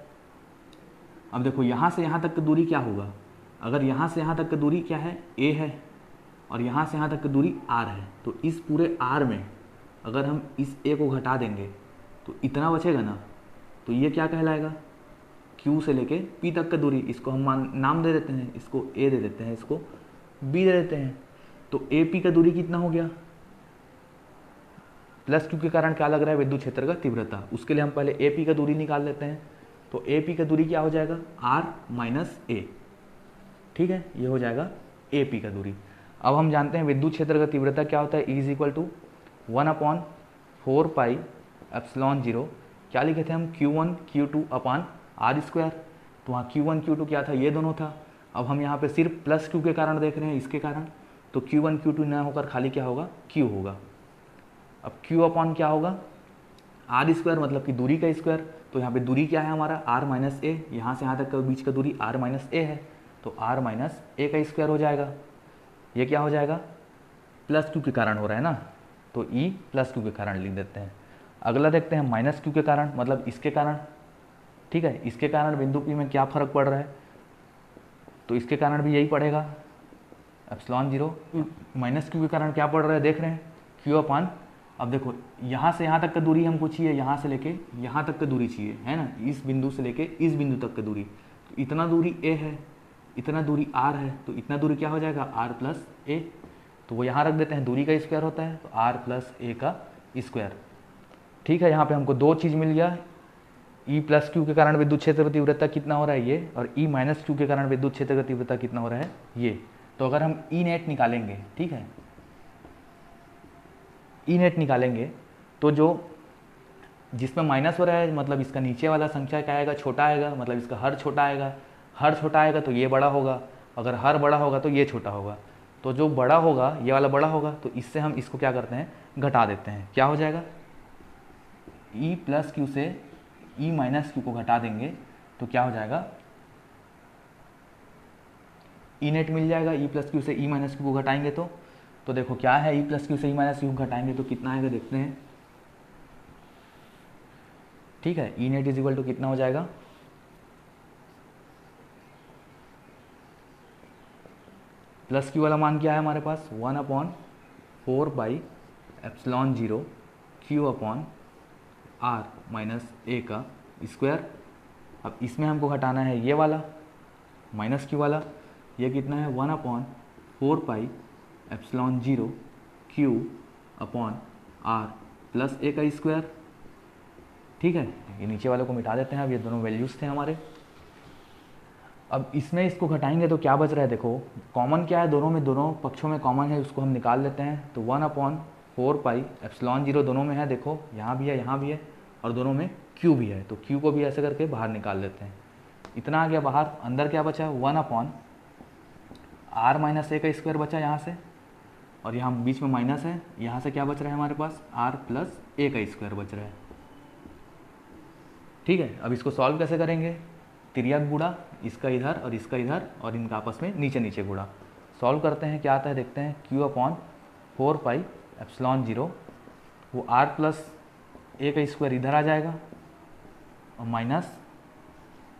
S1: अब देखो यहाँ से यहाँ तक की दूरी क्या होगा, अगर यहाँ से यहाँ तक की दूरी क्या है, a है, और यहाँ से यहाँ तक की दूरी r है, तो इस पूरे r में अगर हम इस a को घटा देंगे तो इतना बचेगा ना, तो ये क्या कहलाएगा, Q से लेके P तक का दूरी। इसको हम नाम दे देते हैं, इसको A दे देते हैं, इसको B दे देते हैं। तो AP का दूरी कितना हो गया, प्लस Q के कारण क्या लग रहा है, विद्युत क्षेत्र का तीव्रता। उसके लिए हम पहले AP का दूरी निकाल लेते हैं। तो AP का दूरी क्या हो जाएगा, R माइनस A, ठीक है, ये हो जाएगा AP का दूरी। अब हम जानते हैं विद्युत क्षेत्र का तीव्रता क्या होता है, E is equal to 1/4 pi epsilon 0, क्या लिखे थे हम, Q1 Q2 अपान R स्क्वायर। तो वहाँ Q1 Q2 क्या था, ये दोनों था। अब हम यहाँ पे सिर्फ प्लस Q के कारण देख रहे हैं, इसके कारण, तो Q1 Q2 ना होकर खाली क्या होगा, Q होगा। अब Q अपान क्या होगा, R स्क्वायर, मतलब कि दूरी का स्क्वायर। तो यहाँ पे दूरी क्या है हमारा, R माइनस ए, यहाँ से यहाँ तक का बीच का दूरी R माइनस ए है, तो R माइनस ए का स्क्वायर हो जाएगा। ये क्या हो जाएगा, प्लस Q के कारण हो रहा है ना, तो E प्लस Q के कारण लिख देते हैं। अगला देखते हैं माइनस Q के कारण, मतलब इसके कारण, ठीक है। इसके कारण बिंदु P में क्या फर्क पड़ रहा है, तो इसके कारण भी यही पड़ेगा, एप्सिलॉन 0। माइनस Q के कारण क्या पड़ रहा है देख रहे हैं, Q अपान, अब देखो यहाँ से यहाँ तक का दूरी हमको चाहिए, यहाँ से लेके यहाँ तक का दूरी चाहिए, है ना, इस बिंदु से लेके इस बिंदु तक का दूरी। तो इतना दूरी A है, इतना दूरी R है, तो इतना दूरी क्या हो जाएगा, R प्लस A। तो वो यहाँ रख देते हैं, दूरी का स्क्वायर होता है, तो R प्लस A का स्क्वायर, ठीक है। यहाँ पे हमको दो चीज़ मिल गया, E प्लस Q के कारण विद्युत क्षेत्र की तीव्रता कितना हो रहा है ये, और E माइनस Q के कारण विद्युत क्षेत्र की तीव्रता कितना हो रहा है ये। तो अगर हम E नेट निकालेंगे, ठीक है, E नेट निकालेंगे, तो जो जिसमें माइनस हो रहा है, मतलब इसका नीचे वाला संख्या क्या आएगा, छोटा आएगा, मतलब इसका हर छोटा आएगा, हर छोटा आएगा तो ये बड़ा होगा, अगर हर बड़ा होगा तो ये छोटा होगा। तो जो बड़ा होगा ये वाला बड़ा होगा, तो इससे हम इसको क्या करते हैं, घटा देते हैं। क्या हो जाएगा, E प्लस Q से E माइनस Q को घटा देंगे तो क्या हो जाएगा, E नेट मिल जाएगा। E प्लस Q से E माइनस Q को घटाएंगे तो देखो क्या है, E प्लस Q से E माइनस Q को घटाएंगे तो कितना आएगा देखते हैं, ठीक है। E net is equal to कितना हो जाएगा, प्लस Q वाला मान क्या है हमारे पास, 1/4 4π/0 Q/r माइनस ए का स्क्वायर। अब इसमें हमको घटाना है ये वाला माइनस क्यू वाला, ये कितना है 1/4π/0 Q/r प्लस ए का स्क्वायर। ठीक है, ये नीचे वाले को मिटा देते हैं। अब ये दोनों वैल्यूज़ थे हमारे। अब इसमें इसको घटाएंगे तो क्या बच रहा है, देखो कॉमन क्या है दोनों में, दोनों पक्षों में कॉमन है, उसको हम निकाल लेते हैं। तो 1/4π/0 दोनों में है, देखो यहाँ भी है यहाँ भी है, और दोनों में q भी है, तो q को भी ऐसे करके बाहर निकाल लेते हैं। इतना आ गया बाहर। अंदर क्या बचा 1/r माइनस ए का स्क्वायर बचा यहाँ से, और यहाँ बीच में माइनस है, यहाँ से क्या बच रहा है हमारे पास r प्लस ए का स्क्वायर बच रहा है। ठीक है, अब इसको सॉल्व कैसे करेंगे, तिर्यक गुणा, इसका इधर और इसका इधर, और इनका आपस में नीचे नीचे गुणा। सॉल्व करते हैं, क्या आता है देखते हैं। Q/4π/0 वो r प्लस ए का स्क्वायर इधर आ जाएगा, और माइनस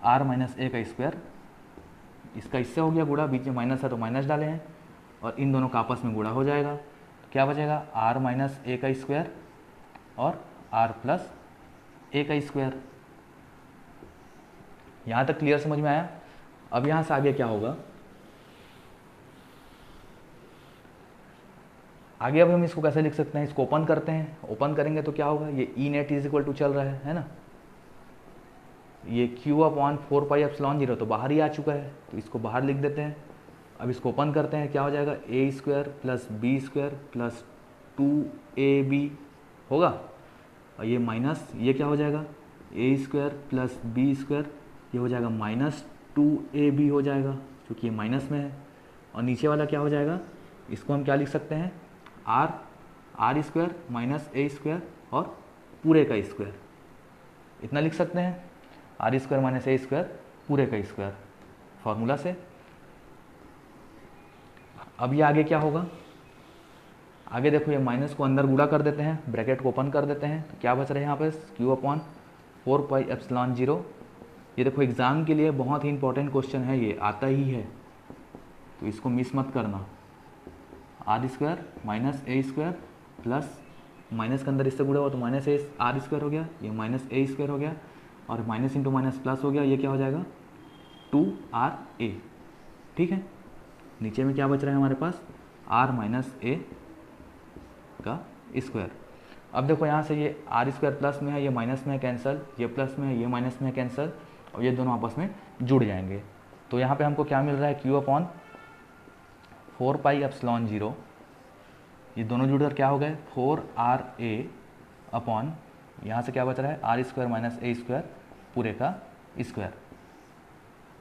S1: r माइनस ए का स्क्वायर, इसका इससे हो गया गुणा, बीच में माइनस है तो माइनस डाले हैं, और इन दोनों का आपस में गुणा हो जाएगा। तो क्या बचेगा r माइनस ए का स्क्वायर और r प्लस ए का स्क्वायर। यहाँ तक क्लियर समझ में आया। अब यहाँ से आगे क्या होगा, आगे अब हम इसको कैसे लिख सकते हैं, इसको ओपन करते हैं। ओपन करेंगे तो क्या होगा, ये E net is equal to चल रहा है ना, ये Q/4π/0 तो बाहर ही आ चुका है, तो इसको बाहर लिख देते हैं। अब इसको ओपन करते हैं, क्या हो जाएगा a square plus B square plus 2ab होगा, और ये माइनस ये क्या हो जाएगा a square plus B square, ये हो जाएगा माइनस 2ab हो जाएगा, क्योंकि ये माइनस में है। और नीचे वाला क्या हो जाएगा, इसको हम क्या लिख सकते हैं r स्क्वायर माइनस ए स्क्वायर और पूरे का स्क्वायर, इतना लिख सकते हैं। r स्क्वायर माइनस ए स्क्वायर पूरे का स्क्वायर फॉर्मूला से। अब ये आगे क्या होगा, आगे देखो ये माइनस को अंदर गुणा कर देते हैं, ब्रैकेट को ओपन कर देते हैं, तो क्या बच रहा है यहाँ पे Q/4π/0। ये देखो एग्ज़ाम के लिए बहुत ही इंपॉर्टेंट क्वेश्चन है, ये आता ही है, तो इसको मिस मत करना। r स्क्वायर माइनस ए स्क्वायर प्लस माइनस के अंदर इससे गुणा हुआ तो माइनस ए r स्क्वायर हो गया, ये माइनस ए स्क्वायर हो गया, और माइनस इंटू माइनस प्लस हो गया, ये क्या हो जाएगा 2ra। ठीक है, नीचे में क्या बच रहा है हमारे पास r माइनस ए का स्क्वायर। अब देखो यहाँ से ये r स्क्वायर प्लस में है, ये माइनस में है कैंसिल, ये प्लस में है, ये माइनस में है कैंसिल, और ये दोनों आपस में जुड़ जाएंगे। तो यहाँ पे हमको क्या मिल रहा है Q/4π/0, ये दोनों जुड़कर क्या हो गए 4ra अपॉन, यहाँ से क्या बच रहा है r स्क्वायर माइनस ए स्क्वायर पूरे का स्क्वायर।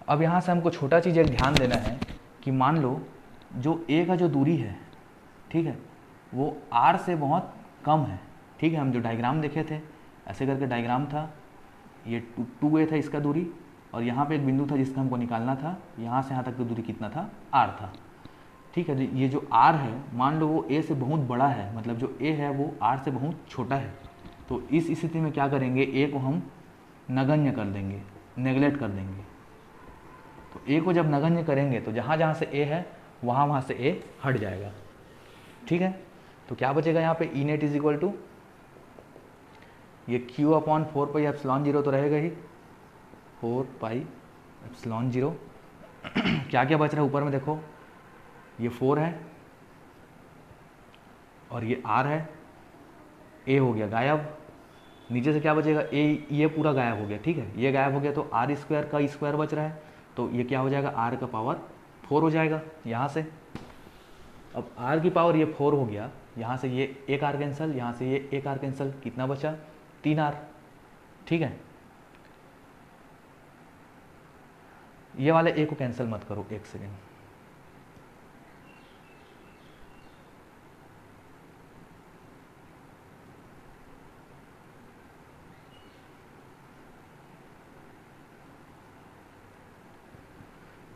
S1: अब यहाँ से हमको छोटा चीज़ एक ध्यान देना है कि मान लो जो a का जो दूरी है, ठीक है, वो r से बहुत कम है। ठीक है, हम जो डायग्राम देखे थे ऐसे करके डायग्राम था, ये 2a था इसका दूरी, और यहाँ पे एक बिंदु था जिसका हमको निकालना था, यहाँ से यहाँ तक की दूरी कितना था r था। ठीक है, ये जो r है मान लो वो a से बहुत बड़ा है, मतलब जो a है वो r से बहुत छोटा है, तो इस स्थिति में क्या करेंगे a को हम नगण्य कर देंगे, नेगलेक्ट कर देंगे। तो a को जब नगण्य करेंगे तो जहाँ जहाँ से a है वहाँ से a हट जाएगा। ठीक है, तो क्या बचेगा यहाँ पे E net is equal to ये Q/4π/0 तो रहेगा ही 4π/0। क्या क्या बच रहा है ऊपर में देखो, ये 4 है और ये r है, a हो गया गायब, नीचे से क्या बचेगा a, ये पूरा गायब हो गया। ठीक है, ये गायब हो गया तो r स्क्वायर का स्क्वायर बच रहा है, तो ये क्या हो जाएगा r का पावर 4 हो जाएगा यहाँ से। अब r की पावर ये 4 हो गया, यहाँ से ये एक r कैंसिल, यहाँ से ये एक r कैंसिल, कितना बचा 3r। ठीक है, ये वाले a को कैंसिल मत करो, एक सेकेंड।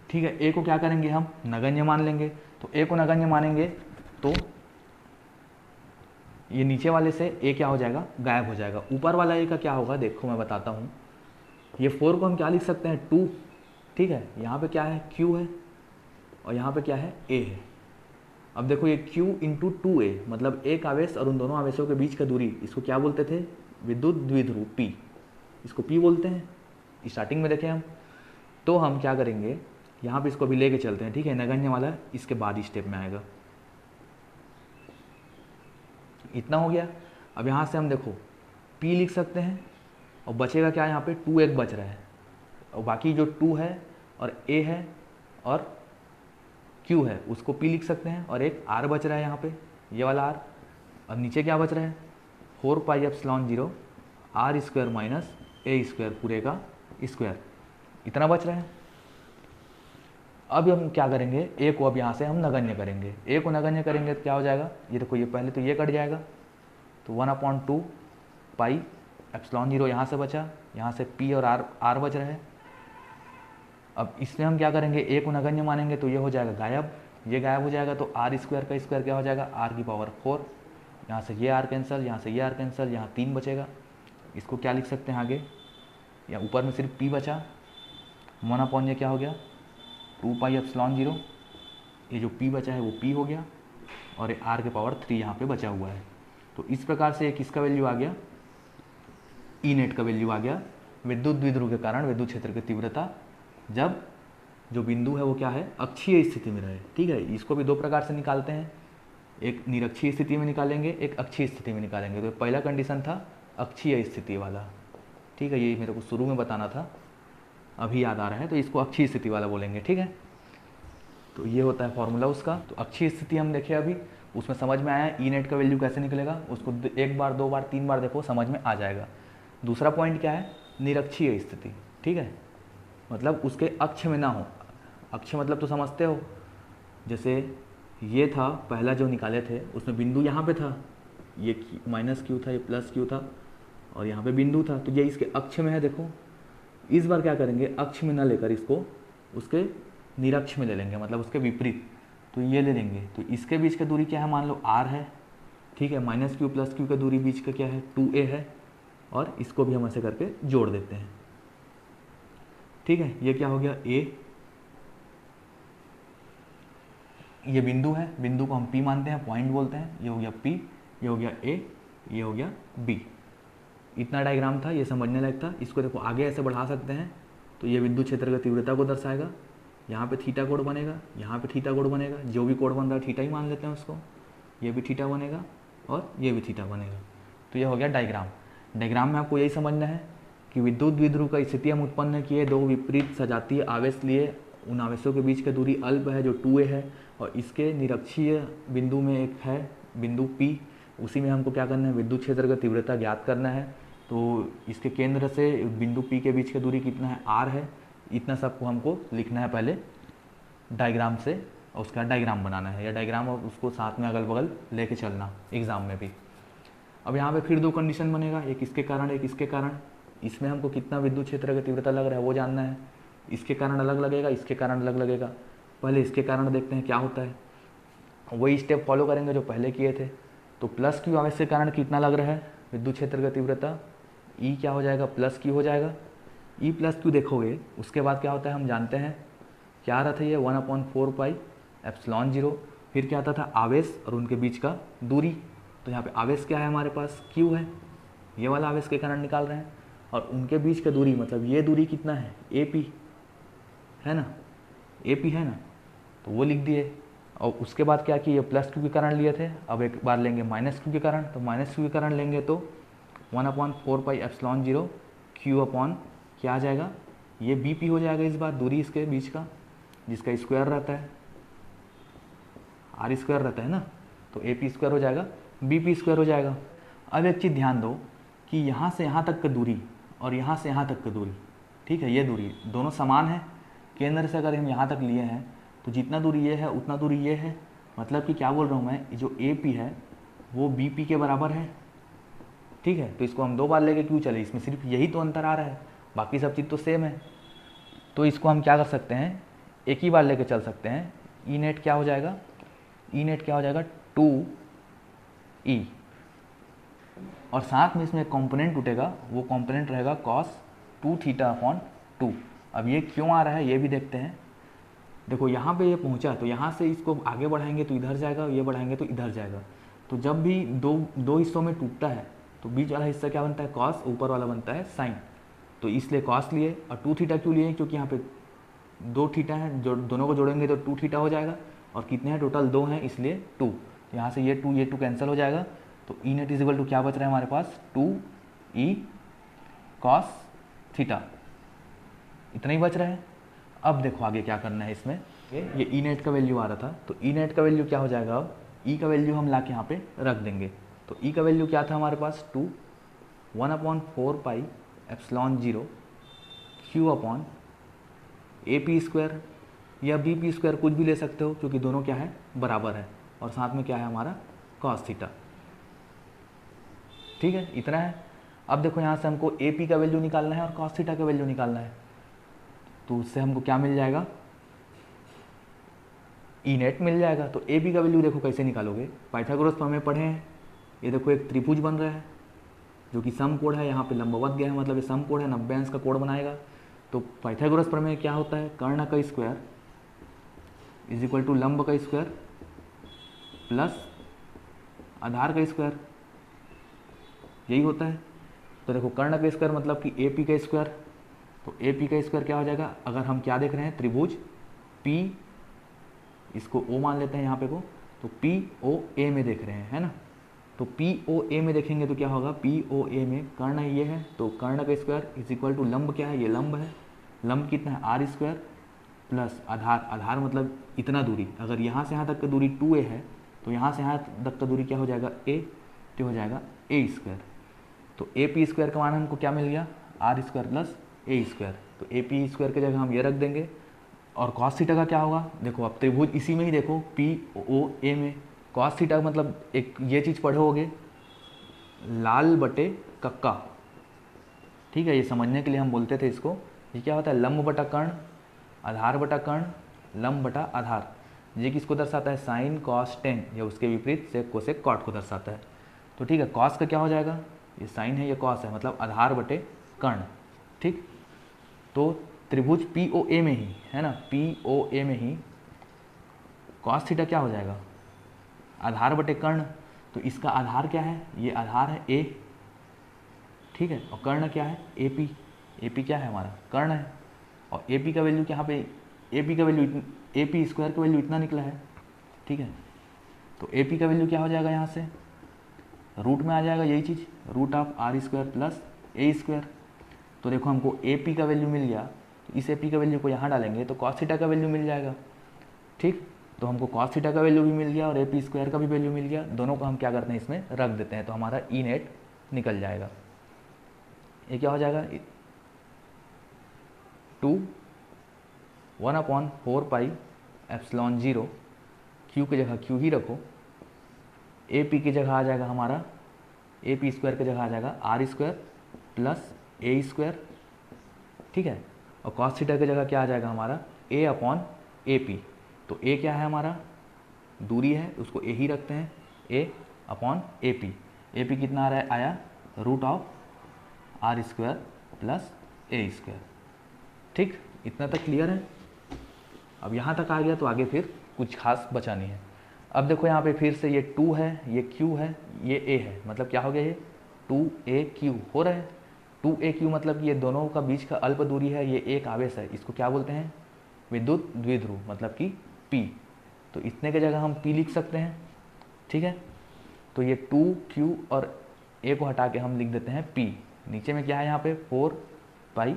S1: ठीक है, a को क्या करेंगे हम नगण्य मान लेंगे, तो a को नगण्य मानेंगे तो ये नीचे वाले से a क्या हो जाएगा गायब हो जाएगा। ऊपर वाला a का क्या होगा देखो मैं बताता हूँ, ये 4 को हम क्या लिख सकते हैं 2। ठीक है, यहाँ पे क्या है q है और यहाँ पे क्या है a है। अब देखो ये Q इंटू 2a मतलब एक आवेश और उन दोनों आवेशों के बीच का दूरी, इसको क्या बोलते थे? विद्युत द्विध्रुव P, इसको P बोलते हैं। स्टार्टिंग में देखें हम, तो हम क्या करेंगे, यहाँ पे इसको भी लेके चलते हैं, ठीक है। नगण्य वाला इसके बाद स्टेप में आएगा। इतना हो गया। अब यहाँ से हम देखो P लिख सकते हैं और बचेगा क्या, यहाँ पे 2 एक बच रहा है, और बाकी जो 2 है और A है और Q है उसको P लिख सकते हैं, और एक R बच रहा है यहाँ पे, ये वाला R। और नीचे क्या बच रहा है, 4 पाई epsilon 0 R square minus A square पूरे का स्क्वायर, इतना बच रहा है। अब हम क्या करेंगे, A को अब यहाँ से हम नगण्य करेंगे। A को नगण्य करेंगे तो क्या हो जाएगा, ये देखो ये पहले तो ये कट जाएगा, तो 1/2 पाई एप्सिलॉन 0 यहाँ से बचा, यहाँ से P और R बच रहा है। अब इसमें हम क्या करेंगे, A को नगण्य मानेंगे तो ये हो जाएगा गायब, ये गायब हो जाएगा, तो R स्क्वायर का स्क्वायर क्या हो जाएगा, R की पावर 4। यहाँ से ये R कैंसिल, यहाँ से ये R कैंसिल, यहाँ 3 बचेगा। इसको क्या लिख सकते हैं आगे, या ऊपर में सिर्फ P बचा, 1/, ये क्या हो गया 2 पाई एप्सिलॉन 0, ये जो P बचा है वो P हो गया, और ये R के पावर 3 यहाँ पे बचा हुआ है। तो इस प्रकार से एक इसका वैल्यू आ गया, ई नेट का वैल्यू आ गया, विद्युत द्विध्रुव के कारण विद्युत क्षेत्र की तीव्रता जब जो बिंदु है वो क्या है, अक्षीय स्थिति में रहे। ठीक है, इसको भी दो प्रकार से निकालते हैं, एक निरक्षीय स्थिति में निकालेंगे, एक अक्षीय स्थिति में निकालेंगे। तो पहला कंडीशन था अक्षीय स्थिति वाला, ठीक है, ये मेरे को शुरू में बताना था, अभी याद आ रहा है, तो इसको अक्षीय स्थिति वाला बोलेंगे। ठीक है, तो ये होता है फॉर्मूला उसका। तो अक्षीय स्थिति हम देखे अभी, उसमें समझ में आया ई नेट का वैल्यू कैसे निकलेगा, उसको एक बार, दो बार, 3 बार देखो, समझ में आ जाएगा। दूसरा पॉइंट क्या है, निरक्षीय स्थिति। ठीक है, मतलब उसके अक्ष में ना हो, अक्ष मतलब तो समझते हो, जैसे ये था पहला जो निकाले थे, उसमें बिंदु यहाँ पे था, ये माइनस क्यू था, ये प्लस क्यू था, और यहाँ पे बिंदु था, तो ये इसके अक्ष में है। देखो इस बार क्या करेंगे, अक्ष में ना लेकर इसको उसके निरक्ष में ले लेंगे, मतलब उसके विपरीत, तो ये ले लेंगे। तो इसके बीच का दूरी क्या है, मान लो r है, ठीक है, माइनस क्यू प्लस क्यू का दूरी बीच का क्या है, 2a है, और इसको भी हम ऐसे करके जोड़ देते हैं। ठीक है, ये क्या हो गया a, ये बिंदु है, बिंदु को हम P मानते हैं, पॉइंट बोलते हैं, ये हो गया P, ये हो गया A, ये हो गया B। इतना डायग्राम था, ये समझने लायक था। इसको देखो आगे ऐसे बढ़ा सकते हैं, तो ये विद्युत क्षेत्र की तीव्रता को दर्शाएगा। यहाँ पे थीटा कोण बनेगा, यहाँ पे थीटा कोण बनेगा, जो भी कोण बन रहा है थीटा ही मान लेते हैं उसको, ये भी थीटा बनेगा और ये भी थीटा बनेगा। तो ये हो गया डायग्राम। डायग्राम में आपको यही समझना है कि विद्युत द्विध्रुव का स्थिति हम उत्पन्न किए, दो विपरीत सजातीय आवेश लिए, उन आवेशों के बीच की दूरी अल्प है जो 2a है, और इसके निरक्षीय बिंदु में एक है बिंदु P, उसी में हमको क्या करना है, विद्युत क्षेत्र का तीव्रता ज्ञात करना है। तो इसके केंद्र से बिंदु P के बीच की दूरी कितना है, r है। इतना सबको हमको लिखना है पहले डायग्राम से, और उसका डायग्राम बनाना है, या डायग्राम और उसको साथ में अगल बगल लेके चलना एग्जाम में भी। अब यहाँ पे फिर दो कंडीशन बनेगा, एक इसके कारण, एक इसके कारण। इसमें हमको कितना विद्युत क्षेत्र का तीव्रता लग रहा है वो जानना है, इसके कारण अलग लगेगा, इसके कारण अलग लगेगा। पहले इसके कारण देखते हैं क्या होता है, वही स्टेप फॉलो करेंगे जो पहले किए थे। तो प्लस क्यू आवेश के कारण कितना लग रहा है विद्युत क्षेत्र का तीव्रता, ई क्या हो जाएगा, प्लस क्यू हो जाएगा। ई प्लस क्यू देखोगे उसके बाद क्या होता है, हम जानते हैं क्या आ रहा था, ये 1/4 पाई एप्सिलॉन 0। फिर क्या आता था, आवेश और उनके बीच का दूरी। तो यहाँ पे आवेश क्या है हमारे पास, क्यू है, ये वाला आवेश के कारण निकाल रहे हैं, और उनके बीच का दूरी मतलब ये दूरी कितना है, AP है ना, AP है ना, तो वो लिख दिए। और उसके बाद क्या किए, प्लस क्यू के कारण लिए थे, अब एक बार लेंगे माइनस क्यू के कारण। तो माइनस क्यू के कारण लेंगे तो 1/4 पाई एप्सिलॉन 0 क्यू अपॉन क्या आ जाएगा, ये BP हो जाएगा, इस बार दूरी इसके बीच का, जिसका स्क्वायर रहता है, R स्क्वायर रहता है ना, तो AP स्क्वायर हो जाएगा, BP स्क्वायर हो जाएगा। अब एक चीज़ ध्यान दो कि यहाँ से यहाँ तक की दूरी और यहाँ से यहाँ तक की दूरी, ठीक है, ये दूरी दोनों समान है। केंद्र से अगर हम यहाँ तक लिए हैं तो जितना दूरी ये है उतना दूरी ये है, मतलब कि क्या बोल रहा हूँ मैं, जो AP है वो BP के बराबर है। ठीक है, तो इसको हम दो बार लेके क्यों चले, इसमें सिर्फ यही तो अंतर आ रहा है, बाकी सब चीज़ तो सेम है। तो इसको हम क्या कर सकते हैं, एक ही बार लेके चल सकते हैं। ई नेट क्या हो जाएगा, ई नेट क्या हो जाएगा 2E, और साथ में इसमें एक कॉम्पोनेंट उठेगा, वो कॉम्पोनेंट रहेगा cos 2 थीटा अपॉन 2। अब ये क्यों आ रहा है ये भी देखते हैं। देखो यहाँ पे ये पहुँचा, तो यहाँ से इसको आगे बढ़ाएंगे तो इधर जाएगा, ये बढ़ाएंगे तो इधर जाएगा। तो जब भी दो हिस्सों में टूटता है तो बीच वाला हिस्सा क्या बनता है, कॉस, ऊपर वाला बनता है साइन। तो इसलिए कॉस लिए। और 2 थीटा क्यों लिए, क्योंकि यहाँ पे 2 थीटा है, जो दोनों को जोड़ेंगे तो 2 थीटा हो जाएगा। और कितने हैं टोटल, 2 हैं, इसलिए 2। तो यहाँ से ये 2 कैंसिल हो जाएगा। तो E net is equal to क्या बच रहा है हमारे पास, 2e कॉस थीटा, इतना ही बच रहा है। अब देखो आगे क्या करना है इसमें, ये ई नेट का वैल्यू आ रहा था, तो ई नेट का वैल्यू क्या हो जाएगा, अब ई का वैल्यू हम ला के यहाँ पे रख देंगे। तो ई का वैल्यू क्या था हमारे पास, 2 1/4 pi epsilon 0 Q upon A P square या बी पी स्क्वायर, कुछ भी ले सकते हो क्योंकि दोनों क्या है, बराबर है। और साथ में क्या है हमारा, कॉस थीटा। ठीक है, इतना है। अब देखो यहाँ से हमको ए पी का वैल्यू निकालना है और कॉस थीटा का वैल्यू निकालना है। तो उससे हमको क्या मिल जाएगा, ई नेट मिल जाएगा। तो ए बी का वैल्यू देखो कैसे निकालोगे, पाइथागोरस प्रमेय पढ़े हैं। ये देखो एक त्रिभुज बन रहा है जो कि सम कोण है, यहाँ पे लंबवत गया है, मतलब ये सम कोण है, 90 अंश का कोण बनाएगा। तो पाइथागोरस प्रमेय क्या होता है, कर्ण का स्क्वायर इज इक्वल टू लंब का स्क्वायर प्लस आधार का स्क्वायर, यही होता है। तो देखो कर्ण का स्क्वायर मतलब कि ए पी का स्क्वायर। तो ए पी का स्क्वायर क्या हो जाएगा, अगर हम क्या देख रहे हैं, त्रिभुज पी, इसको ओ मान लेते हैं यहाँ पे को, तो पी ओ ए में देख रहे हैं, है ना। तो पी ओ ए में देखेंगे तो क्या होगा, पी ओ ए में कर्ण ये है, तो कर्ण का स्क्वायर इज इक्वल टू लंब, क्या है, ये लंब है। लंब कितना है, आर स्क्वायर प्लस आधार, आधार मतलब इतना दूरी, अगर यहाँ से यहाँ तक का दूरी 2a है तो यहाँ से यहाँ तक का दूरी क्या हो जाएगा, a, तो हो जाएगा a स्क्वायर। तो ए पी स्क्वायर का मान हमको क्या मिल गया, R square plus A square. तो ए पी स्क्वायर की जगह हम ये रख देंगे। और कॉस थीटा का क्या होगा, देखो अब त्रिभुज इसी में ही देखो, पी ओ ए में कॉस थीटा मतलब एक ये चीज़ पढ़ोगे, लाल बटे कक्का। ठीक है, ये समझने के लिए हम बोलते थे इसको। ये क्या होता है, लंब बटा कर्ण, आधार बटा कर्ण, लंब बटा आधार। ये किसको दर्शाता है, साइन कॉस टेन, या उसके विपरीत सेक कोसेक कॉट को दर्शाता है। तो ठीक है, कॉस का क्या हो जाएगा, ये साइन है, ये कॉस है, मतलब आधार बटे कर्ण। ठीक, तो त्रिभुज पी ओ ए में ही, है ना, पी ओ ए में ही कॉस थीटा क्या हो जाएगा, आधार बटे कर्ण। तो इसका आधार क्या है, ये आधार है ए, ठीक है, और कर्ण क्या है, ए पी। ए पी क्या है हमारा, कर्ण है। और ए पी का वैल्यू यहाँ पे, ए पी का वैल्यू, ए पी स्क्वायर का वैल्यू इतना निकला है। ठीक है, तो ए पी का वैल्यू क्या हो जाएगा, यहाँ से रूट में आ जाएगा यही चीज़, root of R square plus A square. तो देखो हमको ए पी का वैल्यू मिल गया, तो इस ए पी का वैल्यू को यहाँ डालेंगे तो कॉस थीटा का वैल्यू मिल जाएगा। ठीक, तो हमको कॉस थीटा का वैल्यू भी मिल गया और ए पी स्क्वायर का भी वैल्यू मिल गया, दोनों को हम क्या करते हैं, इसमें रख देते हैं, तो हमारा ई नेट निकल जाएगा। ये क्या हो जाएगा, 2 1/4 पाई एप्सिलॉन 0, क्यू की जगह क्यू ही रखो, ए पी की जगह आ जाएगा हमारा, ए पी स्क्वायर की जगह आ जाएगा R square plus A square. ठीक है, और कॉस थीटा की जगह क्या आ जाएगा हमारा, ए अपॉन ए पी। तो ए क्या है हमारा, दूरी है, उसको ए ही रखते हैं, A upon A P. A P कितना आ रहा है, आया root of R square plus A square. ठीक, इतना तक क्लियर है। अब यहाँ तक आ गया तो आगे फिर कुछ खास बचा नहीं है। अब देखो यहाँ पे फिर से ये 2 है, ये q है, ये a है, मतलब क्या हो गया, ये 2aq हो रहा है। 2aq मतलब ये दोनों का बीच का अल्प दूरी है, ये एक आवेश है, इसको क्या बोलते हैं, विद्युत द्विध्रुव, मतलब कि p। तो इतने की जगह हम p लिख सकते हैं। ठीक है, तो ये 2q और a को हटा के हम लिख देते हैं p। नीचे में क्या है यहाँ पे, 4 पाई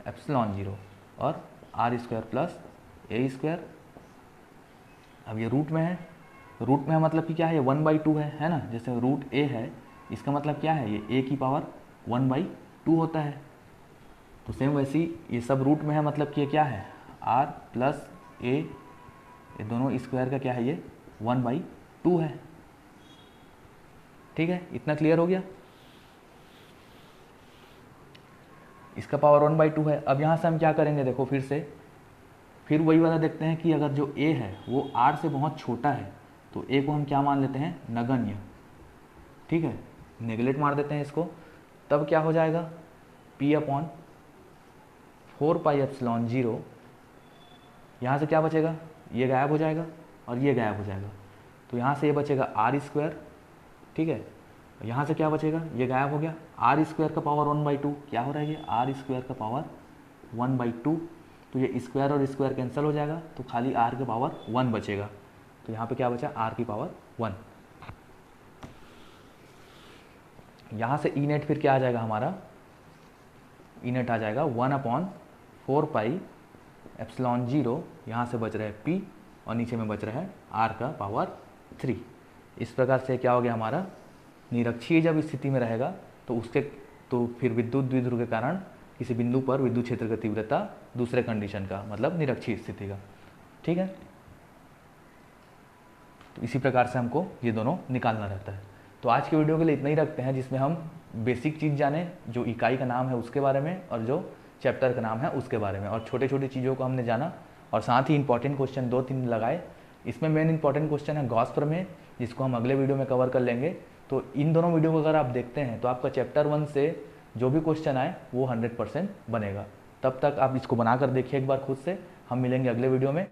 S1: एप्सिलॉन 0 और R square plus A square. अब ये रूट में है, रूट में है मतलब कि क्या है, ये 1/2 है ना। जैसे रूट ए है, इसका मतलब क्या है, ये ए की पावर 1/2 होता है। तो सेम वैसे ही ये सब रूट में है, मतलब कि ये क्या है, आर प्लस ए, ये दोनों स्क्वायर का क्या है, ये 1/2 है। ठीक है, इतना क्लियर हो गया। इसका पावर 1/2 है। अब यहाँ से हम क्या करेंगे, देखो फिर से, फिर वही वाला देखते हैं कि अगर जो a है वो r से बहुत छोटा है तो a को हम क्या मान लेते हैं, नगण्य। ठीक है, नेगलेक्ट मार देते हैं इसको। तब क्या हो जाएगा, p/4 पाई एप्सिलॉन 0 यहाँ से क्या बचेगा, ये गायब हो जाएगा और ये गायब हो जाएगा, तो यहाँ से ये बचेगा आर स्क्वायर, ठीक है। यहाँ से क्या बचेगा, ये गायब हो गया, आर स्क्वायर का पावर 1/2 क्या हो रहा है, ये आर स्क्वायर का पावर 1/2, तो ये स्क्वायर और स्क्वायर कैंसिल हो जाएगा, तो खाली आर का पावर 1 बचेगा, तो यहाँ पे क्या बचा, आर की पावर 1। यहाँ से ई नेट फिर क्या आ जाएगा हमारा, ई नेट आ जाएगा 1/4 एप्सिलॉन 0, यहाँ से बच रहा है पी और नीचे में बच रहा है आर का पावर 3। इस प्रकार से क्या हो गया हमारा, निरक्षीय जब स्थिति में रहेगा तो फिर विद्युत द्विध्रुव के कारण किसी बिंदु पर विद्युत क्षेत्र की तीव्रता दूसरे कंडीशन का मतलब निरक्षीय स्थिति का, ठीक है। तो इसी प्रकार से हमको ये दोनों निकालना रहता है। तो आज के वीडियो के लिए इतना ही रखते हैं, जिसमें हम बेसिक चीज़ जाने, जो इकाई का नाम है उसके बारे में और जो चैप्टर का नाम है उसके बारे में, और छोटे छोटे चीज़ों को हमने जाना, और साथ ही इंपॉर्टेंट क्वेश्चन 2-3 लगाए। इसमें मेन इंपॉर्टेंट क्वेश्चन है गॉस प्रमेय, जिसको हम अगले वीडियो में कवर कर लेंगे। तो इन दोनों वीडियो को अगर आप देखते हैं तो आपका चैप्टर 1 से जो भी क्वेश्चन आए वो 100% बनेगा। तब तक आप इसको बनाकर देखिए एक बार खुद से। हम मिलेंगे अगले वीडियो में।